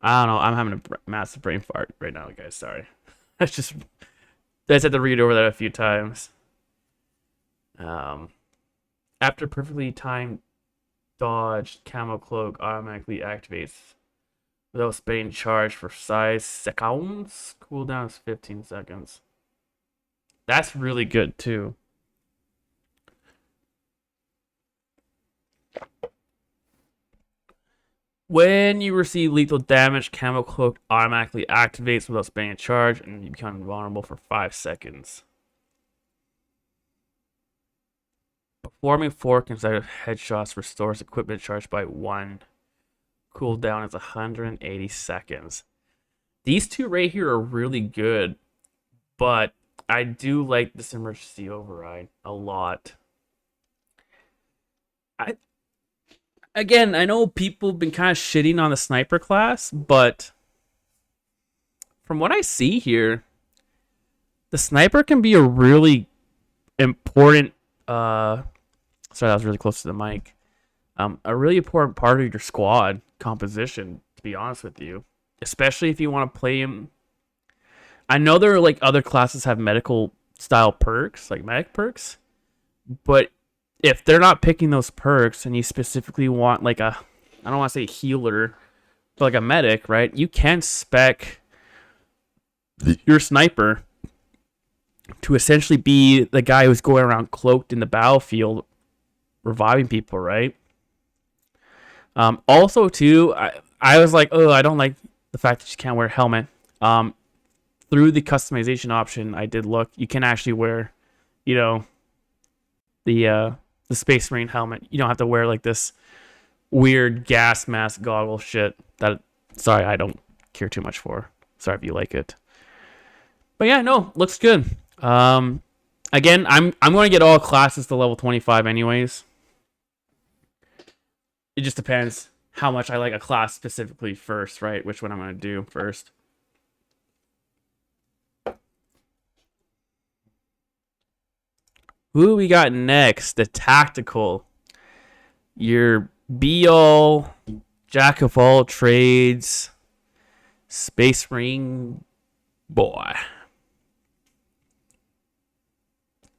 I don't know. I'm having a massive brain fart right now, guys. Sorry. I just had to read over that a few times. After perfectly timed dodge, camo cloak automatically activates without spending charge for 5 seconds. Cooldown is 15 seconds. That's really good too. When you receive lethal damage, camo cloak automatically activates without spending a charge, and you become invulnerable for 5 seconds. Performing 4 consecutive headshots restores equipment charge by 1. Cooldown is 180 seconds. These 2 right here are really good, but I do like this emergency override a lot. Again, I know people have been kind of shitting on the sniper class, but from what I see here, the sniper can be a really important sorry, that was really close to the mic. A really important part of your squad composition, to be honest with you. Especially if you want to play him. I know there are like other classes have medical style perks, like medic perks, but if they're not picking those perks and you specifically want like I don't want to say healer, but like a medic, right? You can spec your sniper to essentially be the guy who's going around cloaked in the battlefield, reviving people, right? Also, too, I was like, oh, I don't like the fact that you can't wear a helmet. Through the customization option, I did look. You can actually wear, the Space Marine helmet. You don't have to wear like this weird gas mask goggle shit. Sorry, I don't care too much for. Sorry if you like it. But yeah, no, looks good. Again, I'm going to get all classes to level 25 anyways. It just depends how much I like a class specifically first, right? Which one I'm going to do first. Who we got next? The tactical. Your be-all, jack of all trades, Space Marine boy.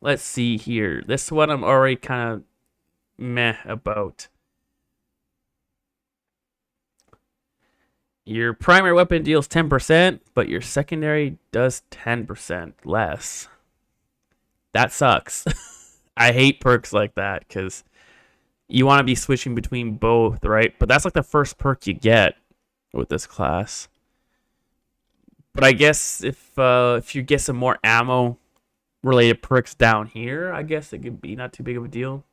Let's see here. This one I'm already kind of meh about. Your primary weapon deals 10%, but your secondary does 10% less. That sucks. I hate perks like that because you want to be switching between both, right? But that's like the first perk you get with this class. But I guess if you get some more ammo related perks down here, I guess it could be not too big of a deal.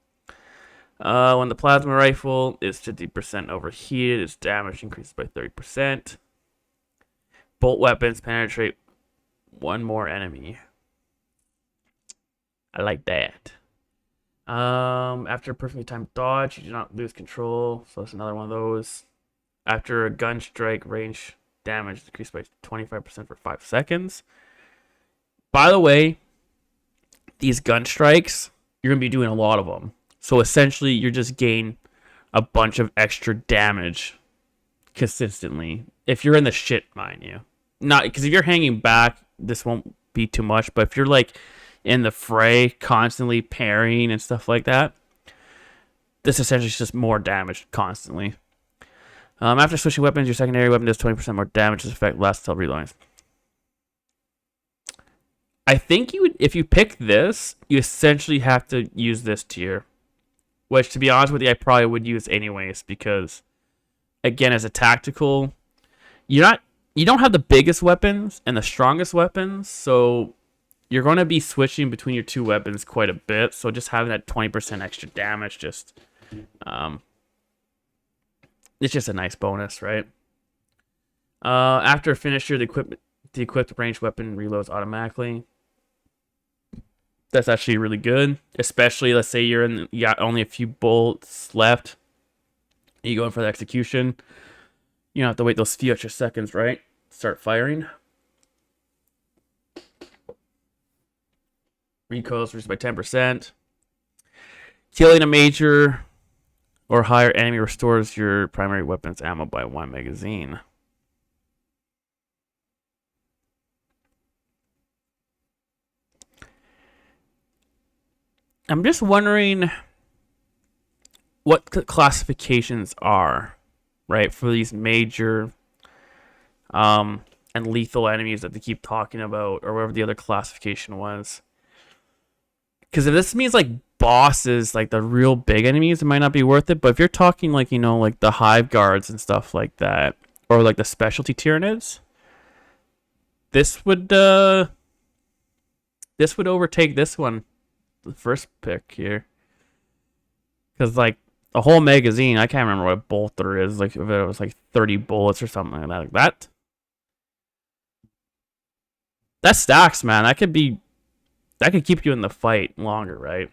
When the plasma rifle is 50% overheated, its damage increases by 30%. Bolt weapons penetrate one more enemy. I like that. After a perfectly timed dodge, you do not lose control. So that's another one of those. After a gun strike, range damage decreased by 25% for 5 seconds. By the way, these gun strikes, you're going to be doing a lot of them. So essentially, you're just gain a bunch of extra damage consistently. If you're in the shit, mind you. Not because if you're hanging back, this won't be too much. But if you're like in the fray, constantly parrying and stuff like that, this essentially is just more damage constantly. After switching weapons, your secondary weapon does 20% more damage. This effect lasts until reloading. I think you would, if you pick this, you essentially have to use this tier. Which, to be honest with you, I probably would use anyways, because, again, as a tactical, you don't have the biggest weapons and the strongest weapons, so you're going to be switching between your two weapons quite a bit. So just having that 20% extra damage, it's just a nice bonus, right? After a finisher, the equipped ranged weapon reloads automatically. That's actually really good, especially let's say you got only a few bullets left. You go in for the execution. You don't have to wait those few extra seconds, right? Start firing. Recoils reduced by 10%. Killing a major or higher enemy restores your primary weapon's ammo by 1 magazine. I'm just wondering what classifications are, right, for these major and lethal enemies that they keep talking about, or whatever the other classification was. Because if this means like bosses, like the real big enemies, it might not be worth it. But if you're talking like, like the hive guards and stuff like that, or like the specialty Tyranids, this would overtake this one. The first pick here, because like a whole magazine, I can't remember what a bolt there is, like if it was like 30 bullets or something like that. That stacks, man. That could keep you in the fight longer, right?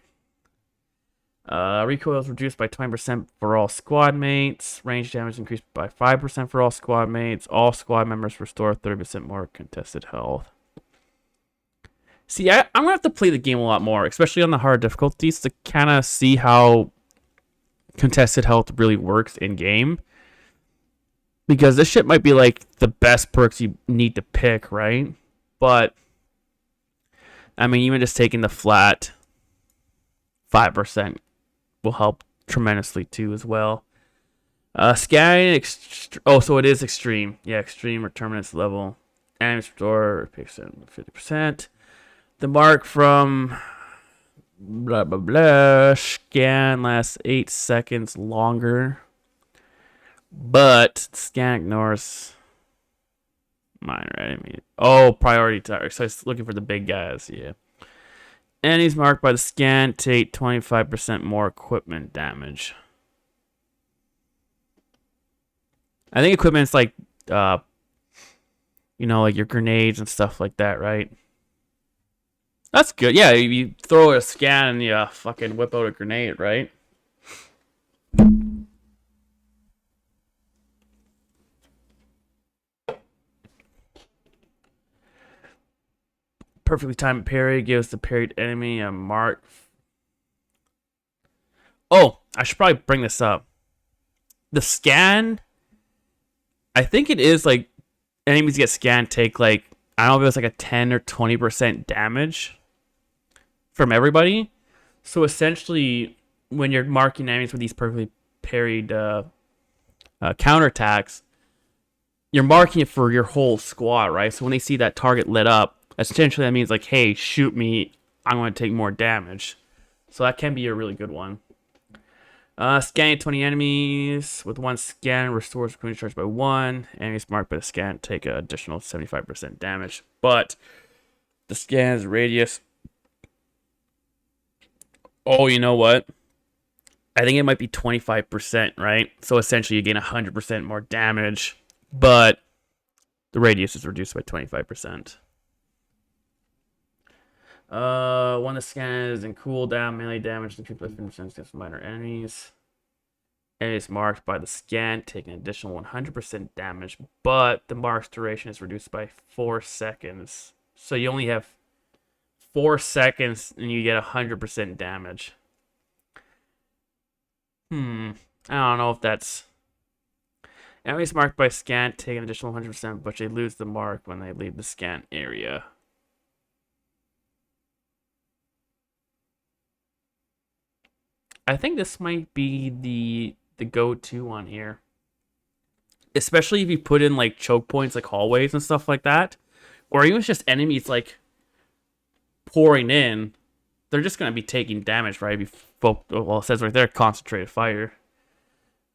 Recoil is reduced by 20% for all squad mates. Range damage increased by 5% for all squad mates. All squad members restore 30% more contested health. See, I'm going to have to play the game a lot more, especially on the hard difficulties, to kind of see how contested health really works in-game. Because this shit might be, like, the best perks you need to pick, right? But, I mean, even just taking the flat 5% will help tremendously, too, as well. Scanning, so it is extreme. Yeah, extreme or terminus level. Enemy restore, 50%. The mark from blah blah blah scan lasts 8 seconds longer, but scan ignores minor enemy. Oh, priority target. So it's looking for the big guys. Yeah, and he's marked by the scan take 25% more equipment damage. I think equipment's like, like your grenades and stuff like that, right? That's good. Yeah, you throw a scan and you fucking whip out a grenade, right? Perfectly timed parry gives the parried enemy a mark. Oh, I should probably bring this up. The scan, I think it is like enemies get scanned take like, I don't know if it was like a 10 or 20% damage from everybody. So essentially, when you're marking enemies with these perfectly parried counterattacks, you're marking it for your whole squad, right? So when they see that target lit up, essentially that means like, hey, shoot me, I'm going to take more damage. So that can be a really good one. Scanning 20 enemies with one scan restores queen charge by 1. Enemies marked by the scan take an additional 75% damage. But the scan's radius. Oh, you know what? I think it might be 25%, right? So essentially you gain 100% more damage, but the radius is reduced by 25%. When the scan is in cooldown, melee damage increased by 50% against minor enemies. Enemies marked by the scan take an additional 100% damage, but the mark's duration is reduced by 4 seconds. So you only have 4 seconds and you get 100% damage. I don't know if that's... Enemies marked by scan take an additional 100%, but they lose the mark when they leave the scan area. I think this might be the go-to one here. Especially if you put in like choke points like hallways and stuff like that. Or even just enemies like pouring in. They're just going to be taking damage, right? Well, it says right there, concentrated fire.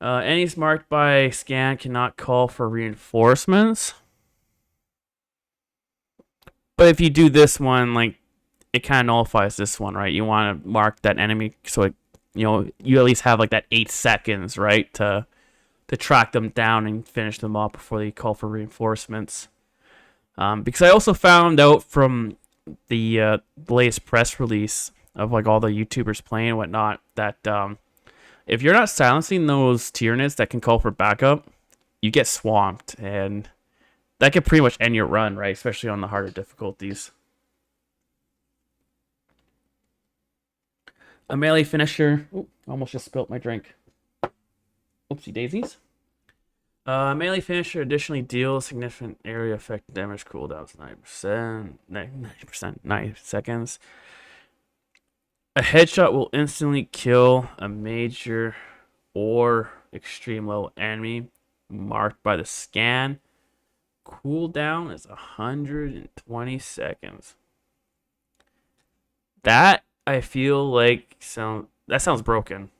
Enemies marked by scan cannot call for reinforcements. But if you do this one, like, it kind of nullifies this one, right? You want to mark that enemy so it, you at least have like that 8 seconds, right, to track them down and finish them off before they call for reinforcements. Because I also found out from the latest press release of like all the YouTubers playing and whatnot that if you're not silencing those Tyranids that can call for backup, you get swamped, and that could pretty much end your run, right? Especially on the harder difficulties. A melee finisher. Ooh, almost just spilt my drink. Oopsie daisies. Melee finisher additionally deals significant area effect damage cooldowns 90%, 90%, 90 seconds. A headshot will instantly kill a major or extreme level enemy marked by the scan. Cooldown is 120 seconds. That I feel like that sounds broken.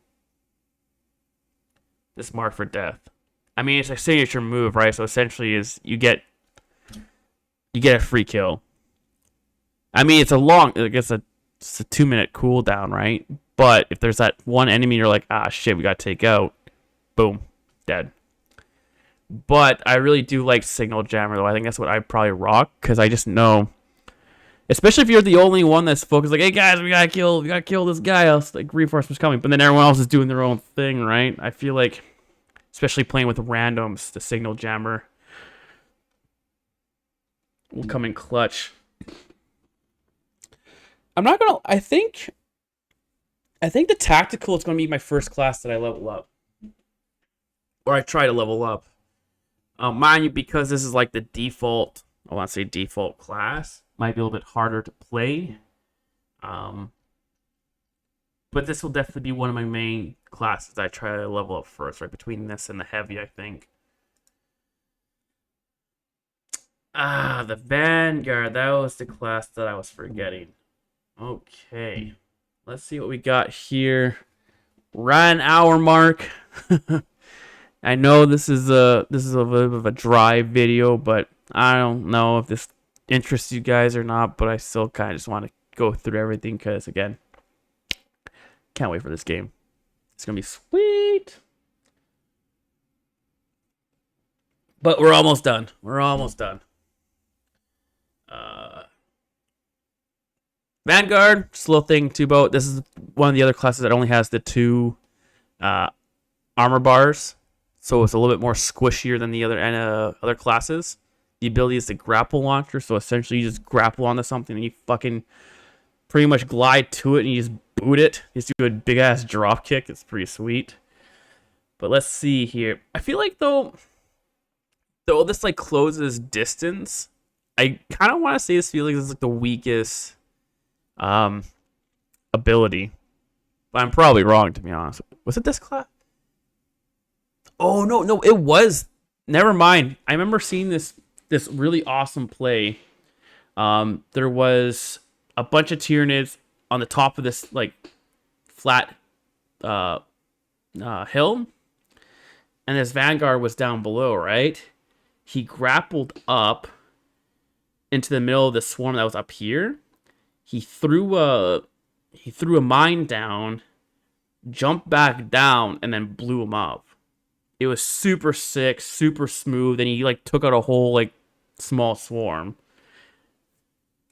This mark for death. I mean, it's a signature move, right? So essentially, is you get a free kill. I mean, it's a 2-minute cooldown, right? But if there's that one enemy you're like, ah, shit, we got to take out, boom, dead. But I really do like Signal Jammer, though. I think that's what I'd probably rock, because I just know, especially if you're the only one that's focused, like, hey guys, we gotta kill this guy, else like reinforcements coming. But then everyone else is doing their own thing, right? I feel like, especially playing with randoms, the Signal Jammer will come in clutch. I think the tactical is gonna be my first class that I level up, or I try to level up. Mind you, because this is like the default, I want to say default class, might be a little bit harder to play. But this will definitely be one of my main classes I try to level up first, right? Between this and the heavy, I think. The Vanguard. That was the class that I was forgetting. Okay. Let's see what we got here. Right an hour mark. I know this is a bit of a dry video, but I don't know if this interests you guys or not, but I still kind of just want to go through everything because, again, can't wait for this game. It's going to be sweet. But we're almost done. Vanguard, slow thing to boat. This is one of the other classes that only has the 2 armor bars. So it's a little bit more squishier than the other classes. The ability is the grapple launcher. So essentially you just grapple onto something and you fucking pretty much glide to it and you just boot it. You just do a big ass drop kick. It's pretty sweet. But let's see here. I feel like though this like closes distance, I kind of want to say this feels like this is like the weakest ability. But I'm probably wrong, to be honest. Was it this class? Oh, no, it was. Never mind. I remember seeing this really awesome play. There was a bunch of Tyranids on the top of this, like, flat hill, and his vanguard was down below, right? He grappled up into the middle of the swarm that was up here. He threw a mine down, jumped back down, and then blew him up. It was super sick, super smooth, and he like took out a whole like small swarm.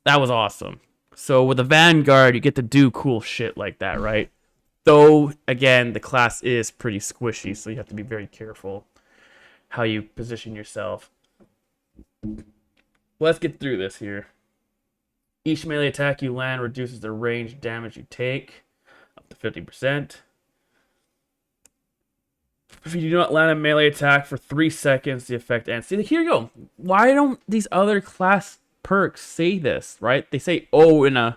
That was awesome. So with the Vanguard, you get to do cool shit like that, right? Though again, the class is pretty squishy, so you have to be very careful how you position yourself. Let's get through this here. Each melee attack you land reduces the range damage you take up to 50%. If you do not land a melee attack for 3 seconds, the effect ends. See, here you go. Why don't these other class perks say this, right? They say, oh, I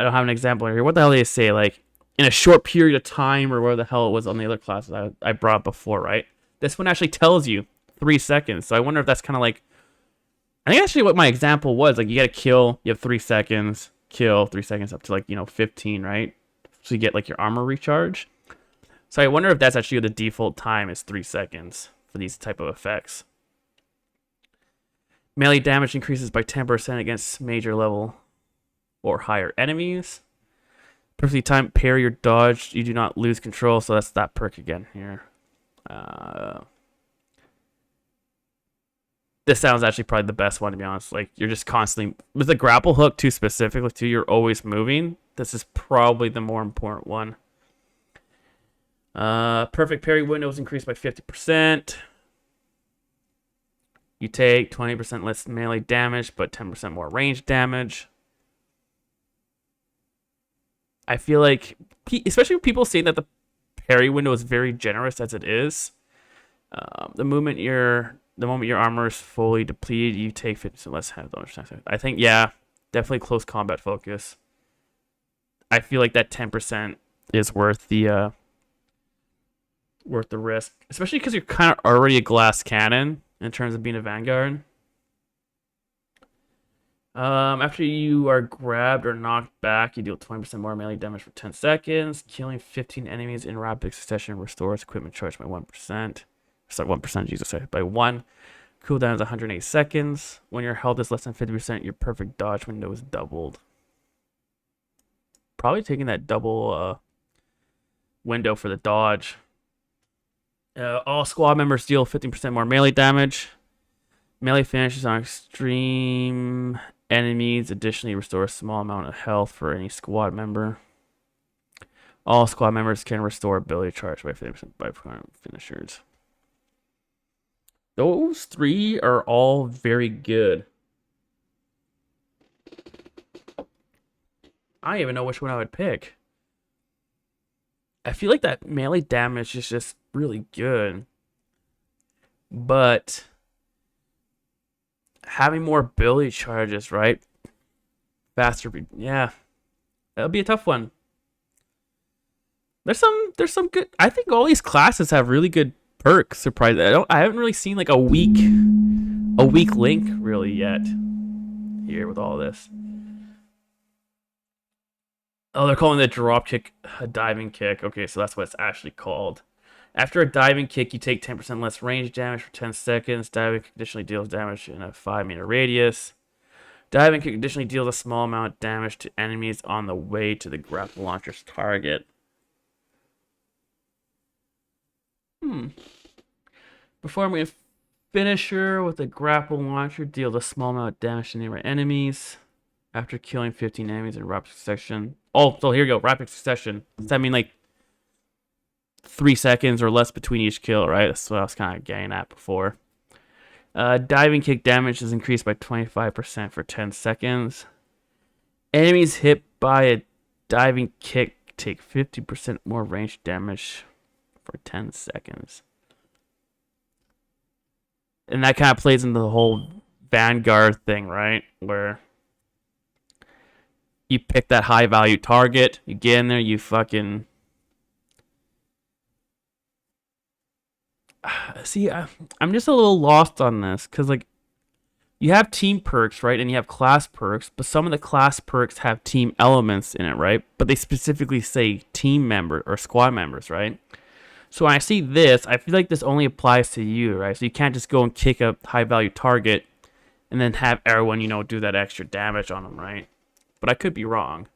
don't have an example here. What the hell do they say? Like, in a short period of time, or where the hell it was on the other classes I brought up before, right? This one actually tells you 3 seconds. So I wonder if that's kind of like, I think actually what my example was, like, you get a kill, you have 3 seconds, kill, 3 seconds up to like, 15, right? So you get like your armor recharge. So I wonder if that's actually the default time is 3 seconds for these type of effects. Melee damage increases by 10% against major level or higher enemies. Perfectly timed parry or dodge. You do not lose control, so that's that perk again here. This sounds actually probably the best one, to be honest. Like, you're just constantly, with the grapple hook too specifically too, you're always moving. This is probably the more important one. Perfect parry windows increased by 50%. You take 20% less melee damage, but 10% more range damage. I feel like, especially with people saying that the parry window is very generous as it is, the moment your armor is fully depleted, you take 50% less damage. I think, yeah, definitely close combat focus. I feel like that 10% is worth the risk, especially because you're kind of already a glass cannon in terms of being a Vanguard. After you are grabbed or knocked back, you deal 20% more melee damage for 10 seconds. Killing 15 enemies in rapid succession restores equipment charge by 1%. Sorry, 1%, Jesus, by 1. Cooldown is 108 seconds. When your health is less than 50%, your perfect dodge window is doubled. Probably taking that double window for the dodge. All squad members deal 15% more melee damage. Melee finishes on extreme enemies. Additionally, restore a small amount of health for any squad member. All squad members can restore ability charge by 50% by finishers. Those 3 are all very good. I don't even know which one I would pick. I feel like that melee damage is just really good. But having more ability charges, right? Faster, yeah. That'll be a tough one. There's some good, I think all these classes have really good perks. Surprised, I haven't really seen like a weak link really yet here with all this. Oh, they're calling the drop kick a diving kick. Okay, so that's what it's actually called. After a diving kick, you take 10% less range damage for 10 seconds. Diving kick additionally deals damage in a 5-meter radius. Diving kick additionally deals a small amount of damage to enemies on the way to the grapple launcher's target. Performing a finisher with a grapple launcher deals a small amount of damage to nearby enemies. After killing 15 enemies in rapid succession. Oh, so here you go. Rapid succession. Does that mean like 3 seconds or less between each kill, right? That's what I was kind of getting at before. Diving kick damage is increased by 25% for 10 seconds. Enemies hit by a diving kick take 50% more range damage for 10 seconds. And that kind of plays into the whole Vanguard thing, right? Where you pick that high value target, you get in there, you fucking... See, I'm just a little lost on this, because, like, you have team perks, right? And you have class perks, but some of the class perks have team elements in it, right? But they specifically say team member or squad members, right? So when I see this, I feel like this only applies to you, right? So you can't just go and kick a high value target and then have everyone, do that extra damage on them, right? But I could be wrong.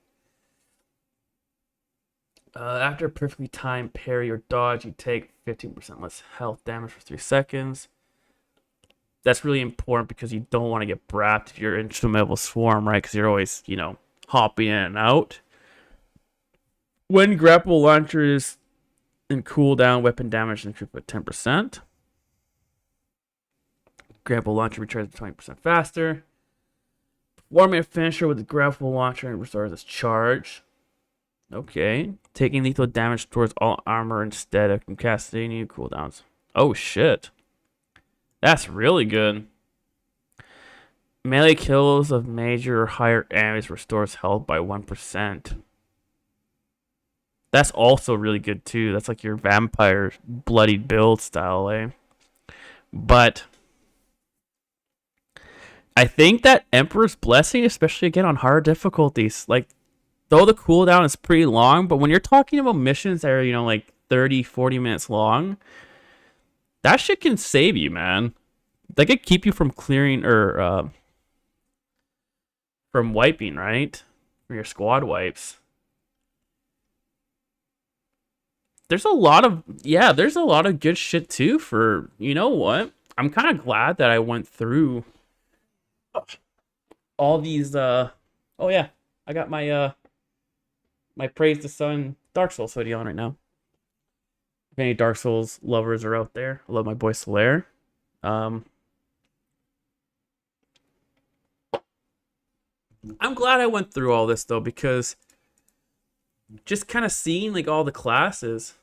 After a perfectly timed parry or dodge, you take 15% less health damage for 3 seconds. That's really important because you don't want to get brapped if you're in Instrumental Swarm, right? Because you're always, hopping in and out. When grapple launcher is in cooldown, weapon damage increases by 10%. Grapple launcher recharges 20% faster. Performing a finisher with the grapple launcher and restores its charge. Okay. Taking lethal damage towards all armor instead of casting new cooldowns. Oh shit. That's really good. Melee kills of major or higher enemies restores health by 1%. That's also really good too. That's like your vampire bloodied build style, eh? But I think that Emperor's Blessing, especially again on hard difficulties, like though the cooldown is pretty long, but when you're talking about missions that are, like 30, 40 minutes long, that shit can save you, man. That could keep you from clearing or from wiping, right? For your squad wipes. There's a lot of good shit too for, you know what? I'm kind of glad that I went through all these oh yeah, I got my my Praise the Sun Dark Souls hoodie on right now. If any Dark Souls lovers are out there, I love my boy Solaire. I'm glad I went through all this though, because just kind of seeing like all the classes,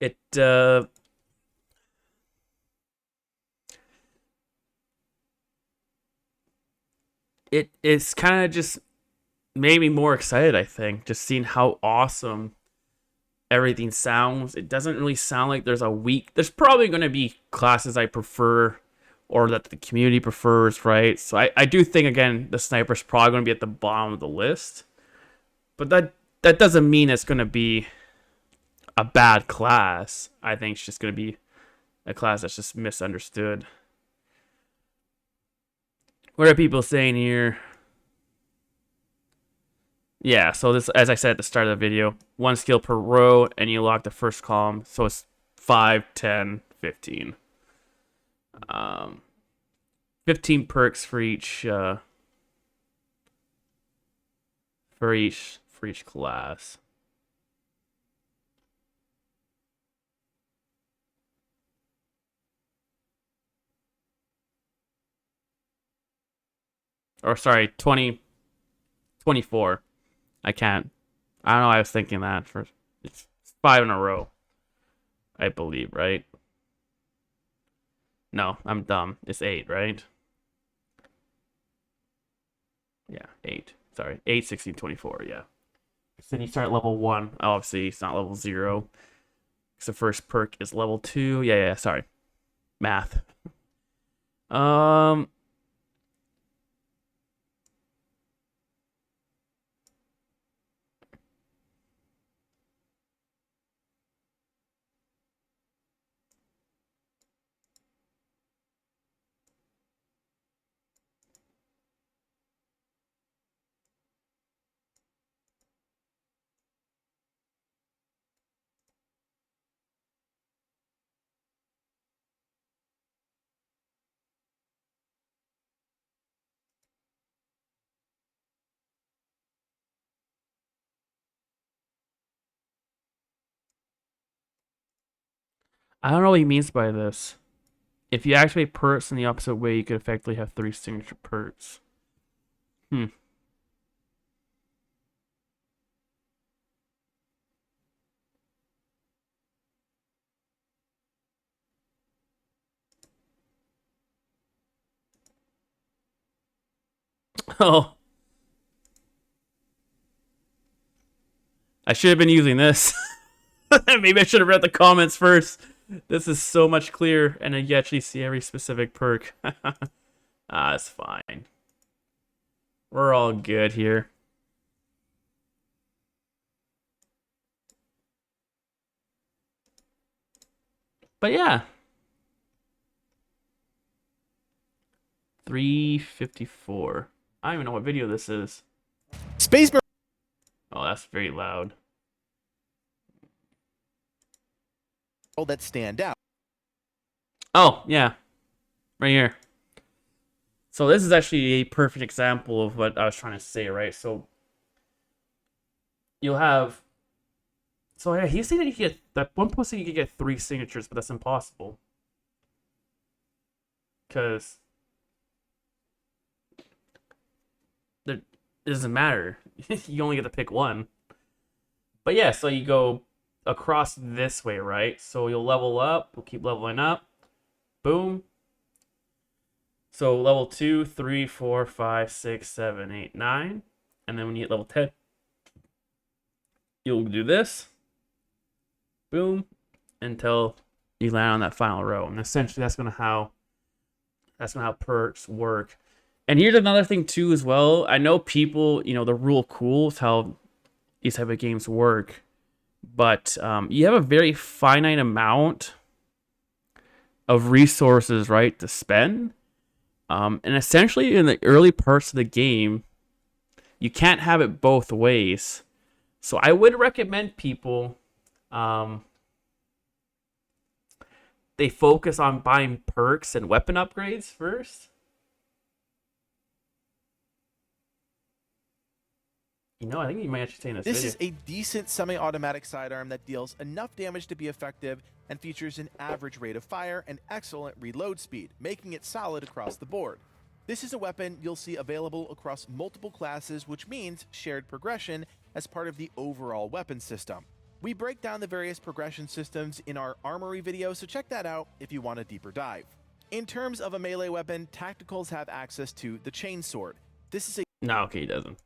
it it's kind of just made me more excited, I think, just seeing how awesome everything sounds. It doesn't really sound like there's probably going to be classes I prefer or that the community prefers, right? So I do think, again, the sniper's probably going to be at the bottom of the list. But that doesn't mean it's going to be a bad class. I think it's just going to be a class that's just misunderstood. What are people saying here? Yeah, so this, as I said at the start of the video, 1 skill per row, and you lock the first column. So it's 5, 10, 15. 15 perks for each class. Or sorry, 24. I can't. I don't know. I was thinking that for it's 5 in a row, I believe, right? No, I'm dumb. It's 8, right? Yeah, 8. Sorry, 8, 16, 24. Yeah. So then you start at level 1. Obviously, it's not level 0. Because the first perk is level 2. Yeah. Sorry, math. I don't know what he means by this. If you activate perks in the opposite way, you could effectively have 3 signature perks. Oh. I should have been using this. Maybe I should have read the comments first. This is so much clearer, and you actually see every specific perk. It's fine. We're all good here. But yeah. 354. I don't even know what video this is. Space Marine. Oh, that's very loud. That stand out. Oh, yeah. Right here. So this is actually a perfect example of what I was trying to say, right? So you'll have... So yeah, he's saying that you can get... That one post you can get 3 signatures, but that's impossible. Because... It doesn't matter. You only get to pick one. But yeah, so you go across this way, right? So you'll level up. We'll keep leveling up. Boom. So level 2, 3, 4, 5, 6, 7, 8, 9. And then when you hit level 10, you'll do this. Boom. Until you land on that final row. And essentially that's gonna how perks work. And here's another thing too as well. I know people, the rule cool is how these type of games work. But you have a very finite amount of resources, right, to spend. And essentially in the early parts of the game, you can't have it both ways. So I would recommend people they focus on buying perks and weapon upgrades first. I think you might actually say in this This video. is a decent semi-automatic sidearm that deals enough damage to be effective and features an average rate of fire and excellent reload speed, making it solid across the board. This is a weapon you'll see available across multiple classes, which means shared progression as part of the overall weapon system. We break down the various progression systems in our armory video, so check that out if you want a deeper dive. In terms of a melee weapon, Tacticals have access to the Chainsword. This is a... No, okay, he doesn't.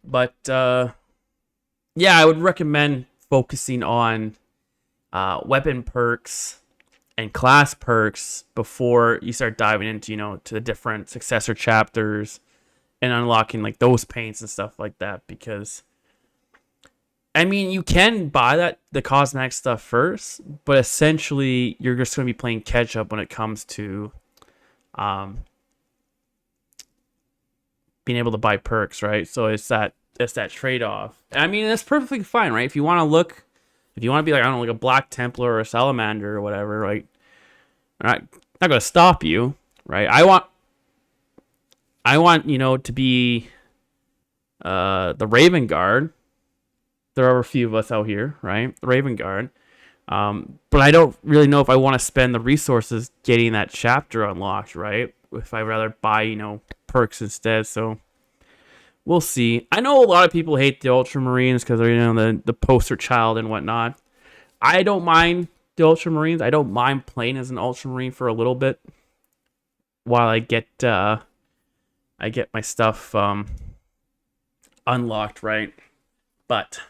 But yeah, I would recommend focusing on weapon perks and class perks before you start diving into to the different successor chapters and unlocking like those paints and stuff like that. Because I mean, you can buy the cosmetic stuff first, but essentially you're just going to be playing catch up when it comes to being able to buy perks, right? So it's that trade-off. I mean, that's perfectly fine, right? If you want to be like, I don't know, like a Black Templar or a Salamander or whatever, right? Not going to stop you, right? I want to be the Raven Guard. There are a few of us out here, right? The Raven Guard. But I don't really know if I want to spend the resources getting that chapter unlocked, right? If I'd rather buy, perks instead. So we'll see. I know a lot of people hate the Ultramarines because they're, the poster child and whatnot. I don't mind the Ultramarines. I don't mind playing as an Ultramarine for a little bit while I get my stuff unlocked, right? But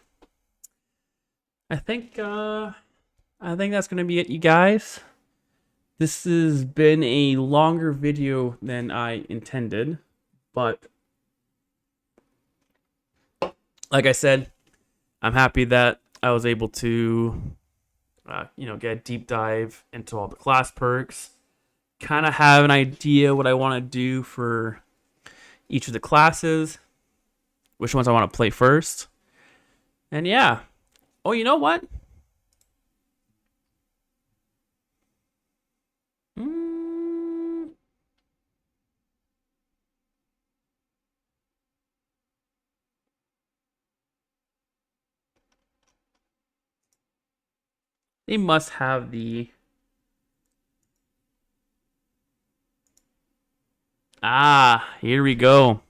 I think that's gonna be it, you guys. This has been a longer video than I intended, but like I said, I'm happy that I was able to, get a deep dive into all the class perks, kind of have an idea what I want to do for each of the classes, which ones I want to play first, and yeah. Oh, you know what? They must have the... here we go.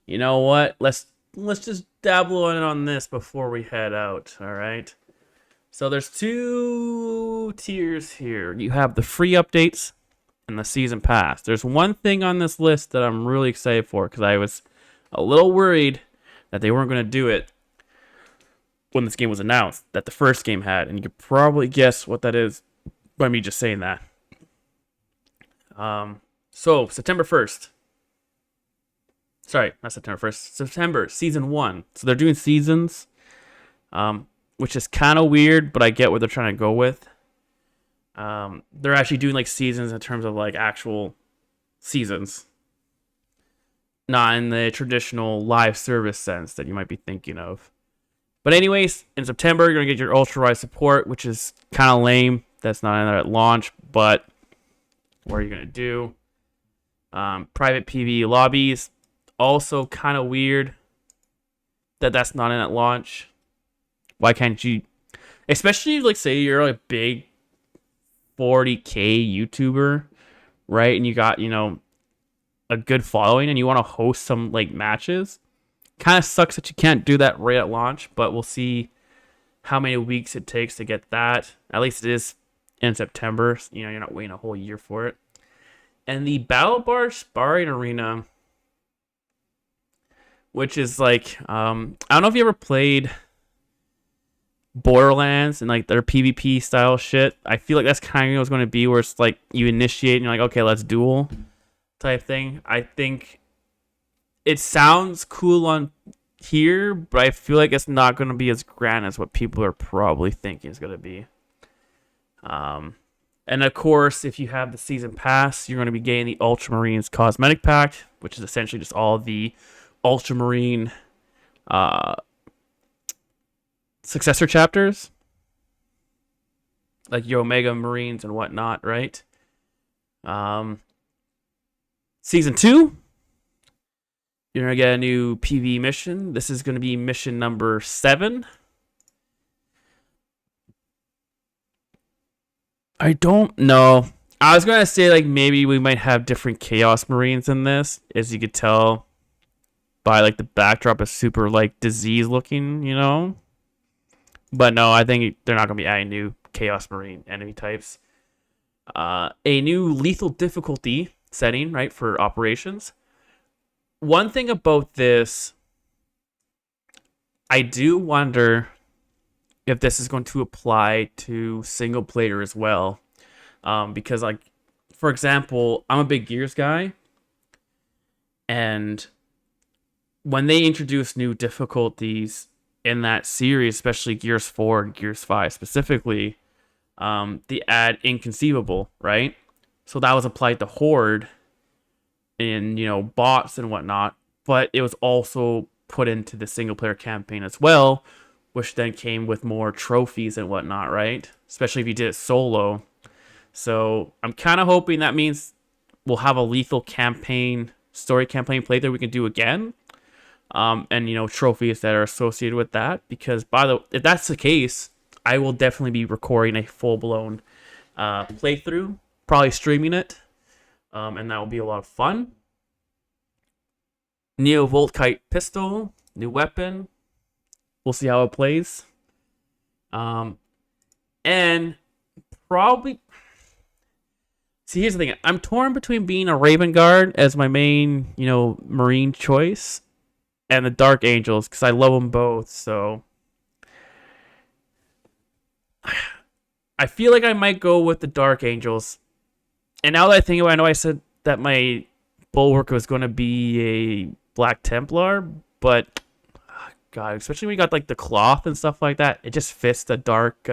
You know what? Let's just dabble on this before we head out, all right? So there's 2 tiers here. You have the free updates and the season pass. There's one thing on this list that I'm really excited for because I was a little worried that they weren't going to do it. when this game was announced that the first game had, and you could probably guess what that is by me just saying that. So September 1st. Sorry, not September 1st. September, season 1. So they're doing seasons, which is kind of weird, but I get what they're trying to go with. They're actually doing like seasons in terms of like actual seasons, not in the traditional live service sense that you might be thinking of. But anyways, in September, you're going to get your Ultra Rise support, which is kind of lame. That's not in there at launch, but what are you going to do? Private PvE lobbies, also kind of weird that that's not in at launch. Why can't you, especially like say you're a big 40K YouTuber, right? And you got, a good following and you want to host some like matches. Kind of sucks that you can't do that right at launch, but we'll see how many weeks it takes to get that. At least it is in September. You're not waiting a whole year for it. And the Battle Bar Sparring Arena, which is like, I don't know if you ever played Borderlands and like their PvP style shit. I feel like that's kind of what it's going to be, where it's like you initiate and you're like, okay, let's duel type thing. I think it sounds cool on here, but I feel like it's not going to be as grand as what people are probably thinking it's going to be. And of course, if you have the season pass, you're going to be getting the Ultramarines cosmetic pack, which is essentially just all the Ultramarine successor chapters, like your Omega Marines and whatnot, right? Season 2, you're going to get a new PvE mission. This is going to be mission number 7. I don't know. I was going to say like maybe we might have different Chaos Marines in this, as you could tell by like the backdrop is super like disease looking, But no, I think they're not going to be adding new Chaos Marine enemy types. A new lethal difficulty setting, right, for operations. One thing about this, I do wonder if this is going to apply to single player as well. Because, like, for example, I'm a big Gears guy. And when they introduce new difficulties in that series, especially Gears 4 and Gears 5 specifically, they add Inconceivable, right? So that was applied to Horde in, bots and whatnot. But it was also put into the single player campaign as well, which then came with more trophies and whatnot, right? Especially if you did it solo. So I'm kind of hoping that means we'll have a lethal campaign, story campaign playthrough we can do again. And, trophies that are associated with that. Because if that's the case, I will definitely be recording a full-blown playthrough, probably streaming it. And that will be a lot of fun. Neo Voltkite pistol, new weapon. We'll see how it plays. And probably... See, here's the thing. I'm torn between being a Raven Guard as my main, Marine choice, and the Dark Angels, because I love them both, so... I feel like I might go with the Dark Angels. And now that I think about it, I know I said that my Bulwark was going to be a Black Templar, but... God, especially when you got like the cloth and stuff like that, it just fits the Dark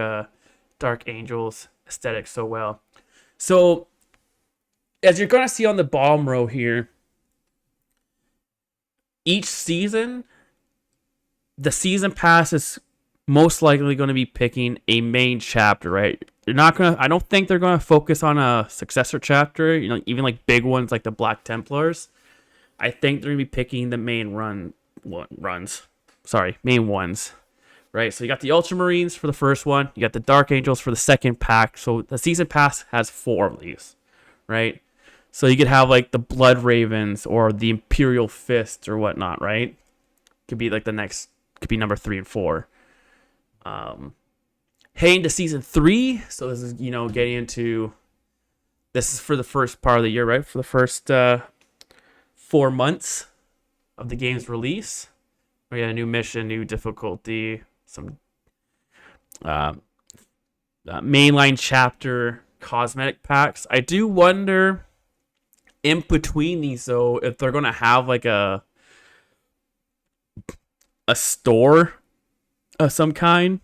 Angels aesthetic so well. So, as you're going to see on the bottom row here, each season, the season pass is most likely going to be picking a main chapter, right? I don't think they're going to focus on a successor chapter, even like big ones like the Black Templars. I think they're going to be picking the main main ones, right? So you got the Ultramarines for the first one, you got the Dark Angels for the second pack. So the season pass has 4 of these, right? So you could have like the Blood Ravens or the Imperial Fist or whatnot, right? Could be like could be number 3 and 4. Heading to season 3, so this is this is for the first part of the year, right? For the first 4 months of the game's release. We got a new mission, new difficulty, some uh, mainline chapter cosmetic packs. I do wonder in between these though if they're gonna have like a store of some kind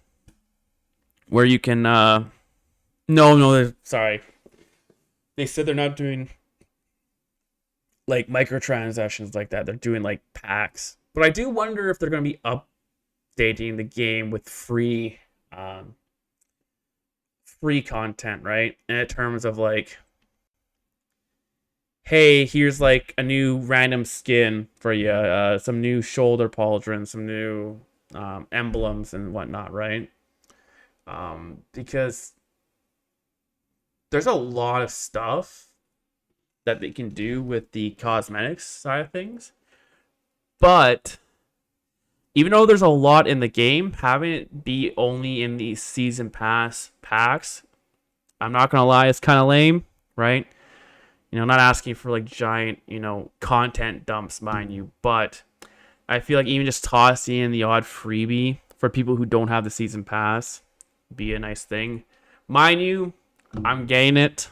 where you can sorry, they said they're not doing like microtransactions like that. They're doing like packs. But I do wonder if they're going to be updating the game with free content, right? In terms of like, hey, here's like a new random skin for you, some new shoulder pauldrons, some new emblems and whatnot, right? Because there's a lot of stuff that they can do with the cosmetics side of things. But even though there's a lot in the game, having it be only in these season pass packs, I'm not gonna lie, it's kind of lame, right? Not asking for like giant, content dumps, mind you, but I feel like even just tossing in the odd freebie for people who don't have the season pass be a nice thing. Mind you, I'm getting it.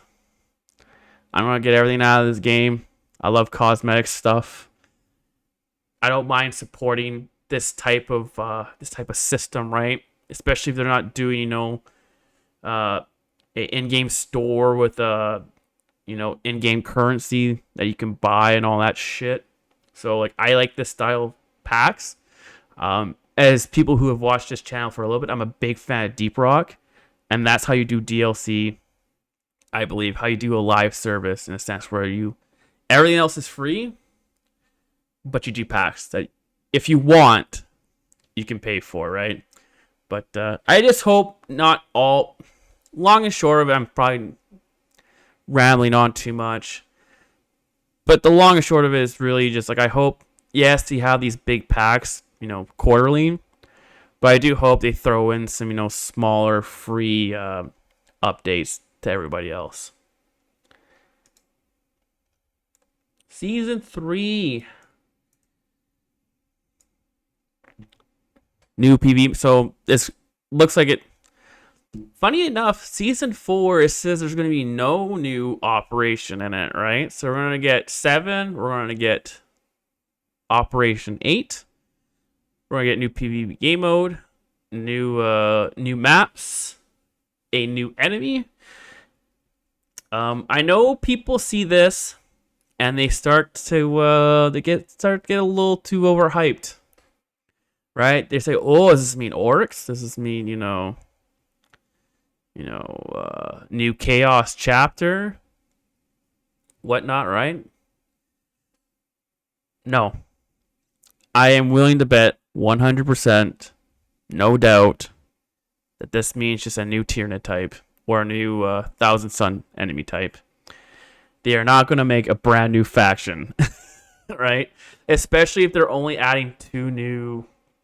I'm gonna get everything out of this game. I love cosmetic stuff. I don't mind supporting this type of system, right? Especially if they're not doing, an in-game store with in-game currency that you can buy and all that shit. So like, I like this style of packs. As people who have watched this channel for a little bit, I'm a big fan of Deep Rock, and that's how you do DLC. I believe how you do a live service in a sense where everything else is free, but you do packs that if you want, you can pay for, right? But I just hope not all. Long and short of it, I'm probably rambling on too much. But the long and short of it is really just like, I hope, yes, you have these big packs, quarterly, but I do hope they throw in some, smaller free updates to everybody else. Season 3. New PvP. So this looks like it. Funny enough, Season 4, it says there's going to be no new operation in it, right? So we're going to get 7. We're going to get Operation 8. We're going to get new PvP game mode. New maps. A new enemy. I know people see this and they start to get a little too overhyped, right? They say, "Oh, does this mean orcs? Does this mean new chaos chapter, whatnot?" Right? No, I am willing to bet 100%, no doubt, that this means just a new Tyranid type. Or a new Thousand Sun enemy type. They are not going to make a brand new faction, right? Especially if they're only adding 2 new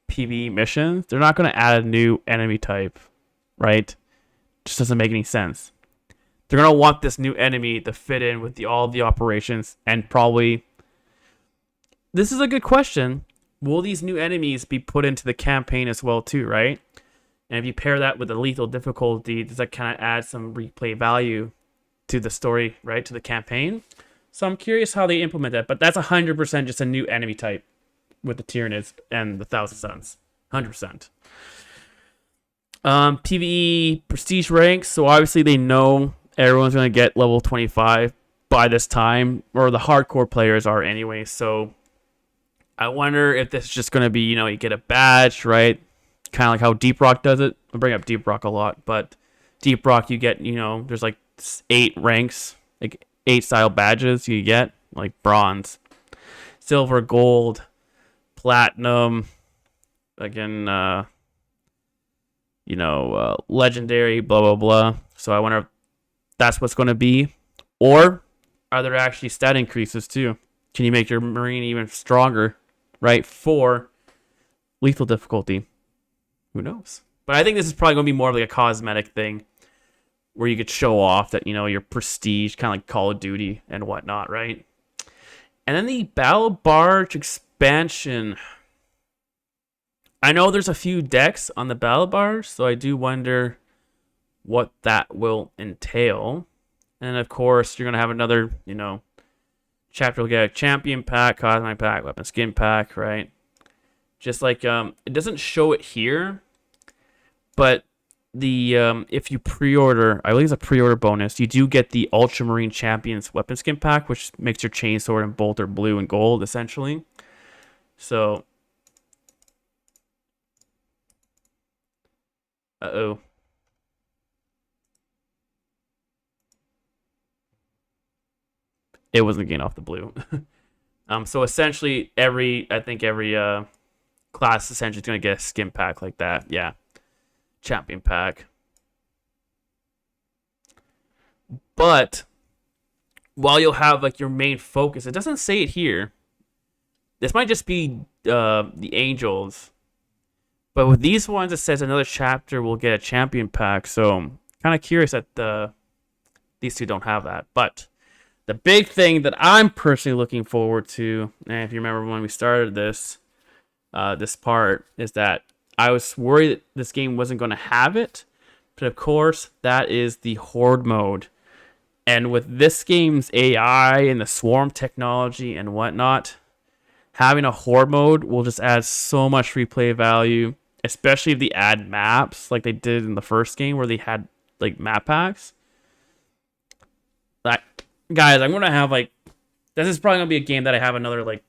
PvE missions. They're not going to add a new enemy type, right? Just doesn't make any sense. They're going to want this new enemy to fit in with all the operations, and probably... This is a good question. Will these new enemies be put into the campaign as well too, right? And if you pair that with the lethal difficulty, does that kind of add some replay value to the story, right? To the campaign? So I'm curious how they implement that. But that's 100% just a new enemy type with the Tyranids and the Thousand Suns. 100%. PvE prestige ranks. So obviously they know everyone's going to get level 25 by this time. Or the hardcore players are anyway. So I wonder if this is just going to be, you get a badge, right? Kind of like how Deep Rock does it. I bring up Deep Rock a lot, but Deep Rock, you get, there's like 8 ranks, like 8 style badges you get, like bronze, silver, gold, platinum, again, legendary, blah, blah, blah. So I wonder if that's what's going to be. Or are there actually stat increases too? Can you make your Marine even stronger, right? For lethal difficulty. Who knows? But I think this is probably going to be more of like a cosmetic thing where you could show off that, your prestige, kind of like Call of Duty and whatnot, right? And then the Battle Barge expansion. I know there's a few decks on the battle bars, so I do wonder what that will entail. And of course, you're gonna have another, chapter. Will get a champion pack, cosmic pack, weapon skin pack, right? Just like it doesn't show it here, but the if you pre-order, I believe it's a pre-order bonus, you do get the Ultramarine Champions weapon skin pack, which makes your chainsword and bolter blue and gold essentially. So, uh-oh. It wasn't getting off the blue. So essentially I think every class essentially is gonna get a skin pack like that. Yeah. Champion pack. But while you'll have like your main focus, it doesn't say it here. This might just be the angels. But with these ones, it says another chapter will get a champion pack. So kind of curious that these two don't have that. But the big thing that I'm personally looking forward to, and if you remember when we started this part, is that I was worried that this game wasn't going to have it. But of course, that is the Horde mode. And with this game's AI and the swarm technology and whatnot, having a Horde mode will just add so much replay value, especially if they add maps like they did in the first game where they had like map packs. Like, guys, I'm gonna have like, this is probably gonna be a game that I have another like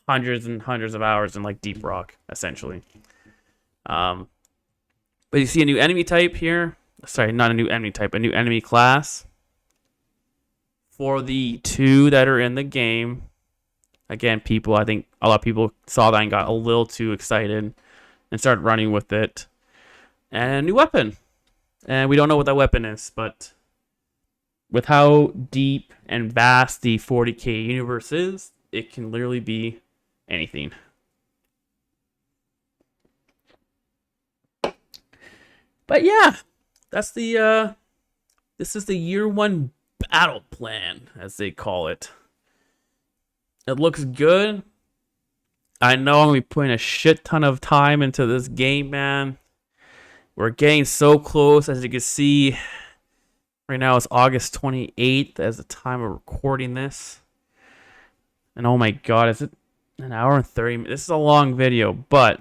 hundreds and hundreds of hours in like Deep Rock essentially. But you see a new enemy type here. Sorry, not a new enemy type, a new enemy class. For the two that are in the game, again, I think a lot of people saw that and got a little too excited and started running with it. And a new weapon. And we don't know what that weapon is, but with how deep and vast the 40k universe is, it can literally be anything. But yeah, that's this is the year one battle plan, as they call it. It looks good. I know I'm gonna be putting a shit ton of time into this game, man. We're getting so close, as you can see. Right now it's August 28th as the time of recording this. And oh my god, is it an hour and 30 minutes? This is a long video, and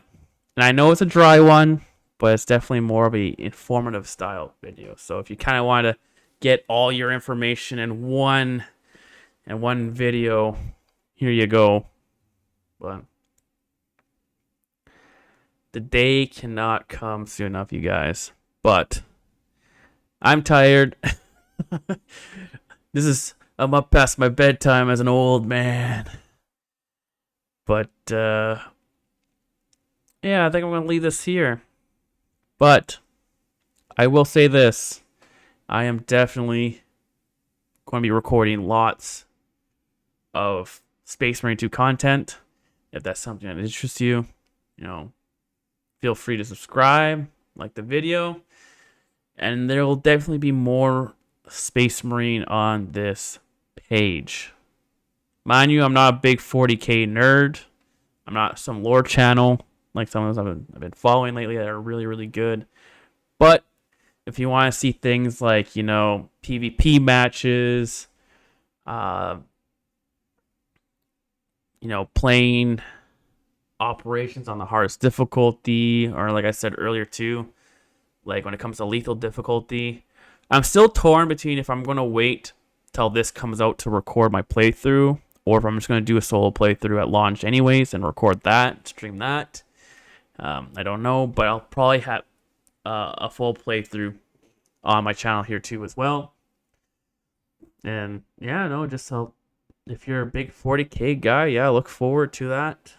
I know it's a dry one, but it's definitely more of a informative style video. So if you kind of want to get all your information in one video, here you go. But the day cannot come soon enough, you guys. But I'm tired. I'm up past my bedtime as an old man. But yeah, I think I'm gonna leave this here. But I will say this. I am definitely going to be recording lots of Space Marine 2 content. If that's something that interests you, feel free to subscribe, like the video, and there will definitely be more Space Marine on this page. Mind you, I'm not a big 40k nerd. I'm not some lore channel like some of those I've been following lately that are really, really good. But if you want to see things like, PvP matches, playing operations on the hardest difficulty, or like I said earlier too, like when it comes to lethal difficulty, I'm still torn between if I'm going to wait till this comes out to record my playthrough, or if I'm just going to do a solo playthrough at launch anyways and record that, stream that. I don't know, but I'll probably have a full playthrough on my channel here too as well. And yeah, no, if you're a big 40k guy, yeah, look forward to that,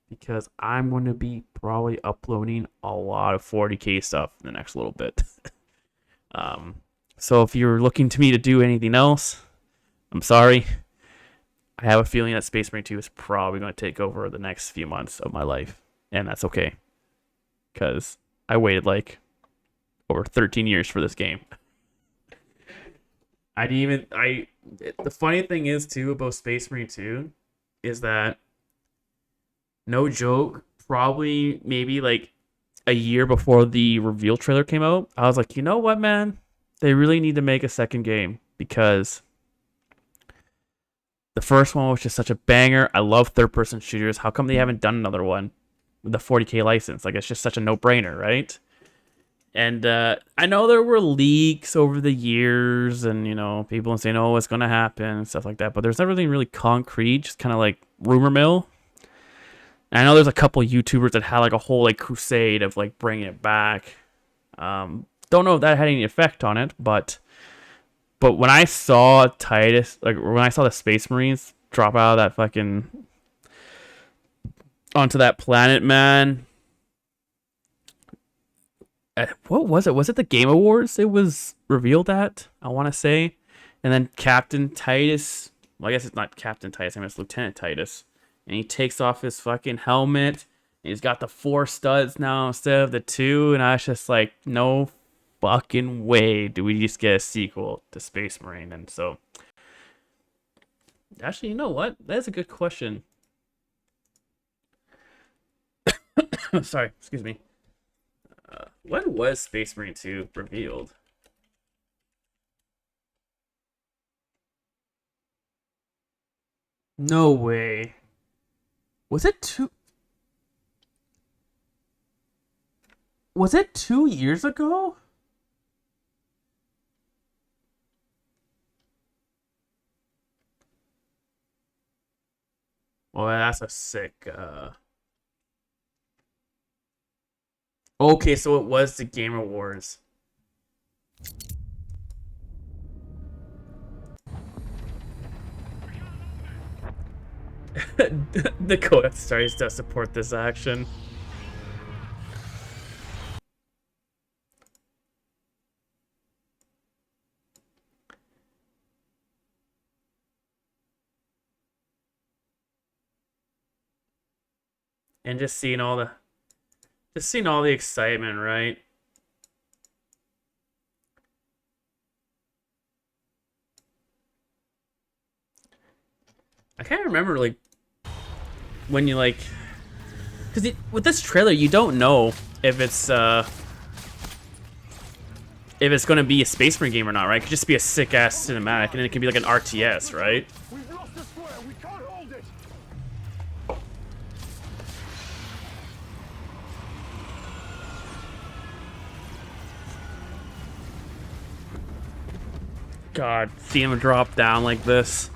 because I'm going to be probably uploading a lot of 40k stuff in the next little bit. So if you're looking to me to do anything else, I'm sorry. I have a feeling that Space Marine 2 is probably going to take over the next few months of my life, and that's okay, because I waited like over 13 years for this game. The funny thing is too about Space Marine 2 is that, no joke, probably maybe like a year before the reveal trailer came out, I was like, you know what, man? They really need to make a second game because the first one was just such a banger. I love third person shooters. How come they haven't done another one with the 40K license? Like, it's just such a no brainer, right? And I know there were leaks over the years and, people saying, oh, it's going to happen and stuff like that. But there's never anything really concrete, just kind of like rumor mill. And I know there's a couple YouTubers that had like a whole like crusade of like bringing it back. Don't know if that had any effect on it, but when I saw Titus, like when I saw the Space Marines drop out of that fucking onto that planet, man. What was it? Was it the Game Awards? It was revealed at, I want to say, and then Captain Titus. Well, I guess it's not Captain Titus. I mean, it's Lieutenant Titus, and he takes off his fucking helmet. And he's got the 4 studs now instead of the 2, and I was just like, no fucking way do we just get a sequel to Space Marine. And so, actually, you know what? That's a good question. Sorry, excuse me. When was Space Marine 2 revealed? No way. Was it 2? Was it 2 years ago? Well, that's a sick. Okay, so it was the Game Awards. Dakota starts to support this action. And just seeing all the excitement, right? I can't remember like when you like, because with this trailer you don't know if it's gonna be a Space Marine game or not, right? It could just be a sick ass cinematic, and then it can be like an RTS, right? We've lost the square. We can't hold it. God, see him drop down like this.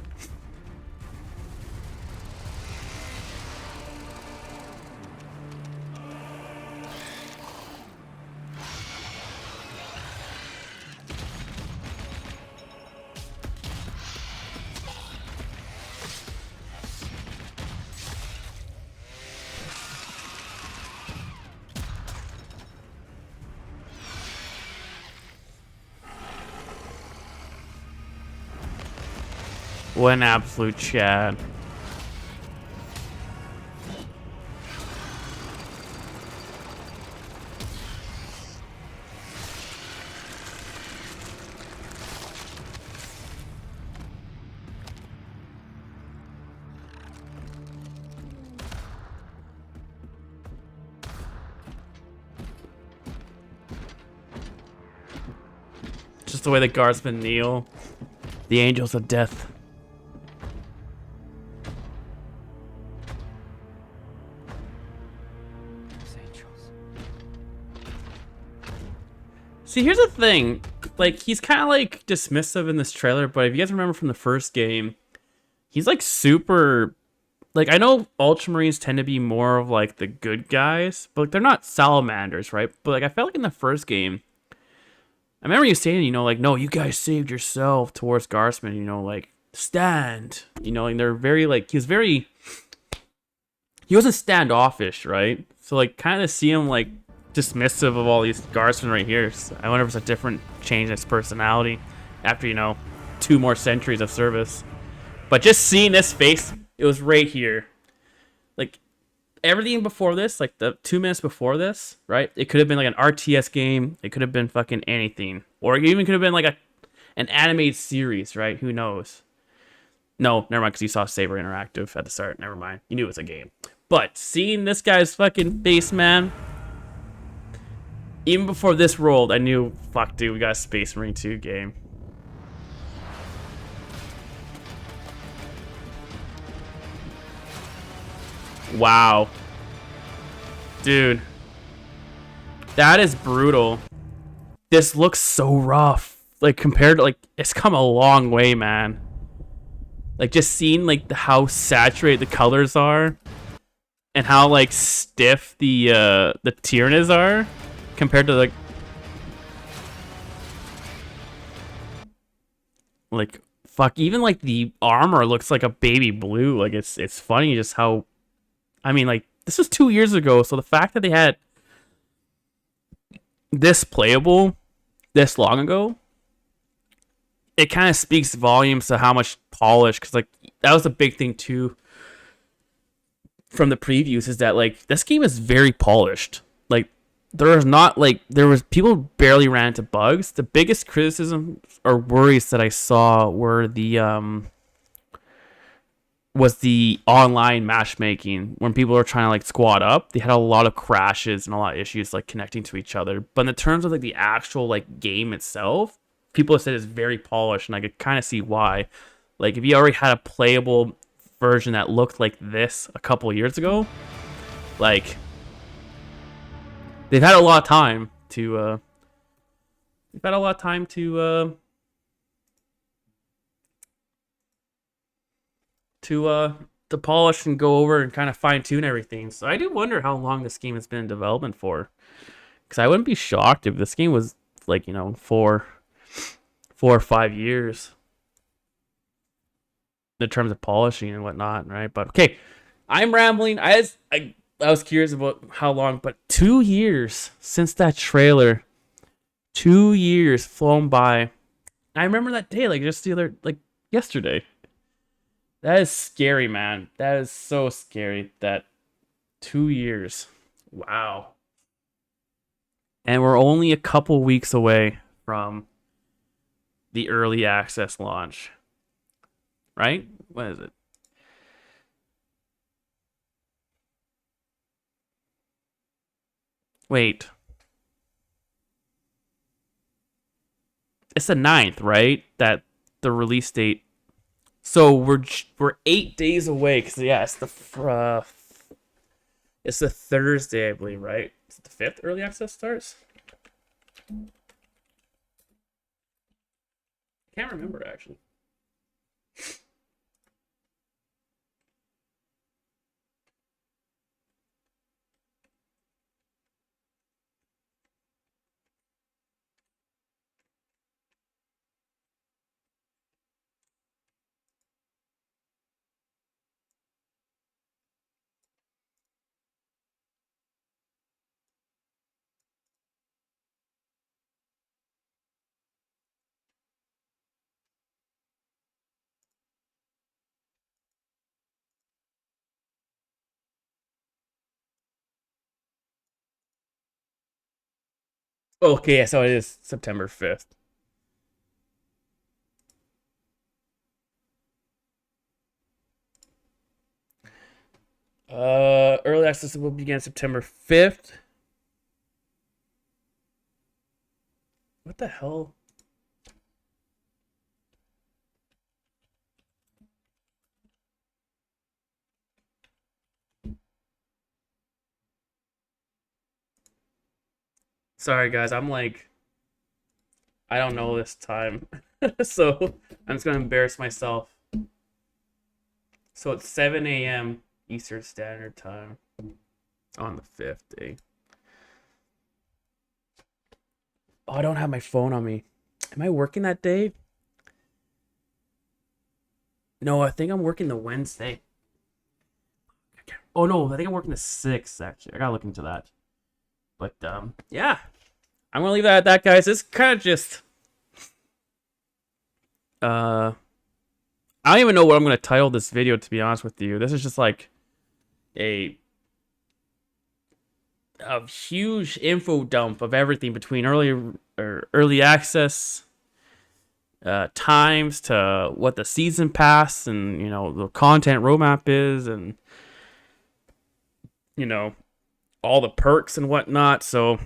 What an absolute Chad. Just the way the guardsmen kneel. The angels of death. See, here's the thing. Like, he's kind of, like, dismissive in this trailer, but if you guys remember from the first game, he's, like, super... Like, I know Ultramarines tend to be more of, like, the good guys, but like, they're not salamanders, right? But, like, I felt like in the first game, I remember you saying, like, no, you guys saved yourself towards Guardsmen, like, stand. And they're very, like, he wasn't standoffish, right? So, like, kind of see him, like, dismissive of all these guardsmen right here. So I wonder if it's a different change in his personality after 2 more centuries of service. But just seeing this face, it was right here. Like everything before this, like the 2 minutes before this, right? It could have been like an RTS game. It could have been fucking anything, or it even could have been like an animated series, right? Who knows? No, never mind, because you saw Saber Interactive at the start. Never mind, you knew it was a game. But seeing this guy's fucking face, man, even before this rolled, I knew, fuck, dude, we got a Space Marine 2 game. Wow. Dude. That is brutal. This looks so rough. Like, compared to, like, it's come a long way, man. Like, just seeing, like, how saturated the colors are. And how, like, stiff the Tyranids are. Compared to, like, fuck, even, like, the armor looks like a baby blue. Like, it's funny just how, I mean, like, this was 2 years ago, so the fact that they had this playable this long ago, it kind of speaks volumes to how much polish, because, like, that was a big thing, too, from the previews, is that, like, this game is very polished. Like, there was people barely ran into bugs. The biggest criticisms or worries that I saw were was the online matchmaking. When people were trying to, like, squad up, they had a lot of crashes and a lot of issues, like, connecting to each other. But in the terms of, like, the actual, like, game itself, people have said it's very polished, and I could kind of see why. Like, if you already had a playable version that looked like this a couple years ago, like, they've had a lot of time to to polish and go over and kind of fine tune everything. So I do wonder how long this game has been in development for, because I wouldn't be shocked if this game was, like, 4 or 5 years in terms of polishing and whatnot, right? But okay, I'm rambling. I was curious about how long, but 2 years since that trailer. 2 years flown by. I remember that day, like, just yesterday. That is scary, man. That is so scary. That 2 years. Wow. And we're only a couple weeks away from the early access launch. Right? What is it? Wait. It's the 9th, right? That the release date. So we're 8 days away, because it's the Thursday, I believe, right? Is it the 5th early access starts? I can't remember, actually. Okay, so it is September 5th. Early access will begin September 5th. What the hell? Sorry, guys. I'm like, I don't know this time. So I'm just going to embarrass myself. So it's 7 a.m. Eastern Standard Time on the 5th day. Oh, I don't have my phone on me. Am I working that day? No, I think I'm working the Wednesday. Oh, no, I think I'm working the 6th, actually. I gotta look into that. But, yeah. I'm gonna leave that at that, guys. It's kind of just... I don't even know what I'm gonna title this video, to be honest with you. This is just like a huge info dump of everything between early access times to what the season pass and the content roadmap is, and you know, all the perks and whatnot. So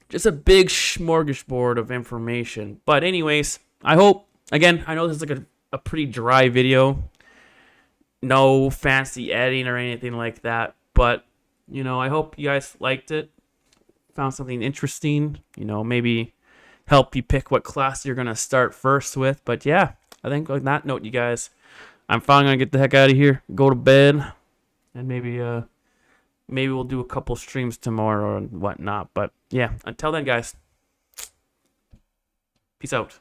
just a big smorgasbord of information. But anyways, I hope, again, I know this is like a pretty dry video. No fancy editing or anything like that. But, you know, I hope you guys liked it. Found something interesting. You know, maybe help you pick what class you're going to start first with. But yeah, I think on that note, you guys, I'm finally going to get the heck out of here, go to bed, and maybe we'll do a couple streams tomorrow and whatnot. But yeah, until then, guys, peace out.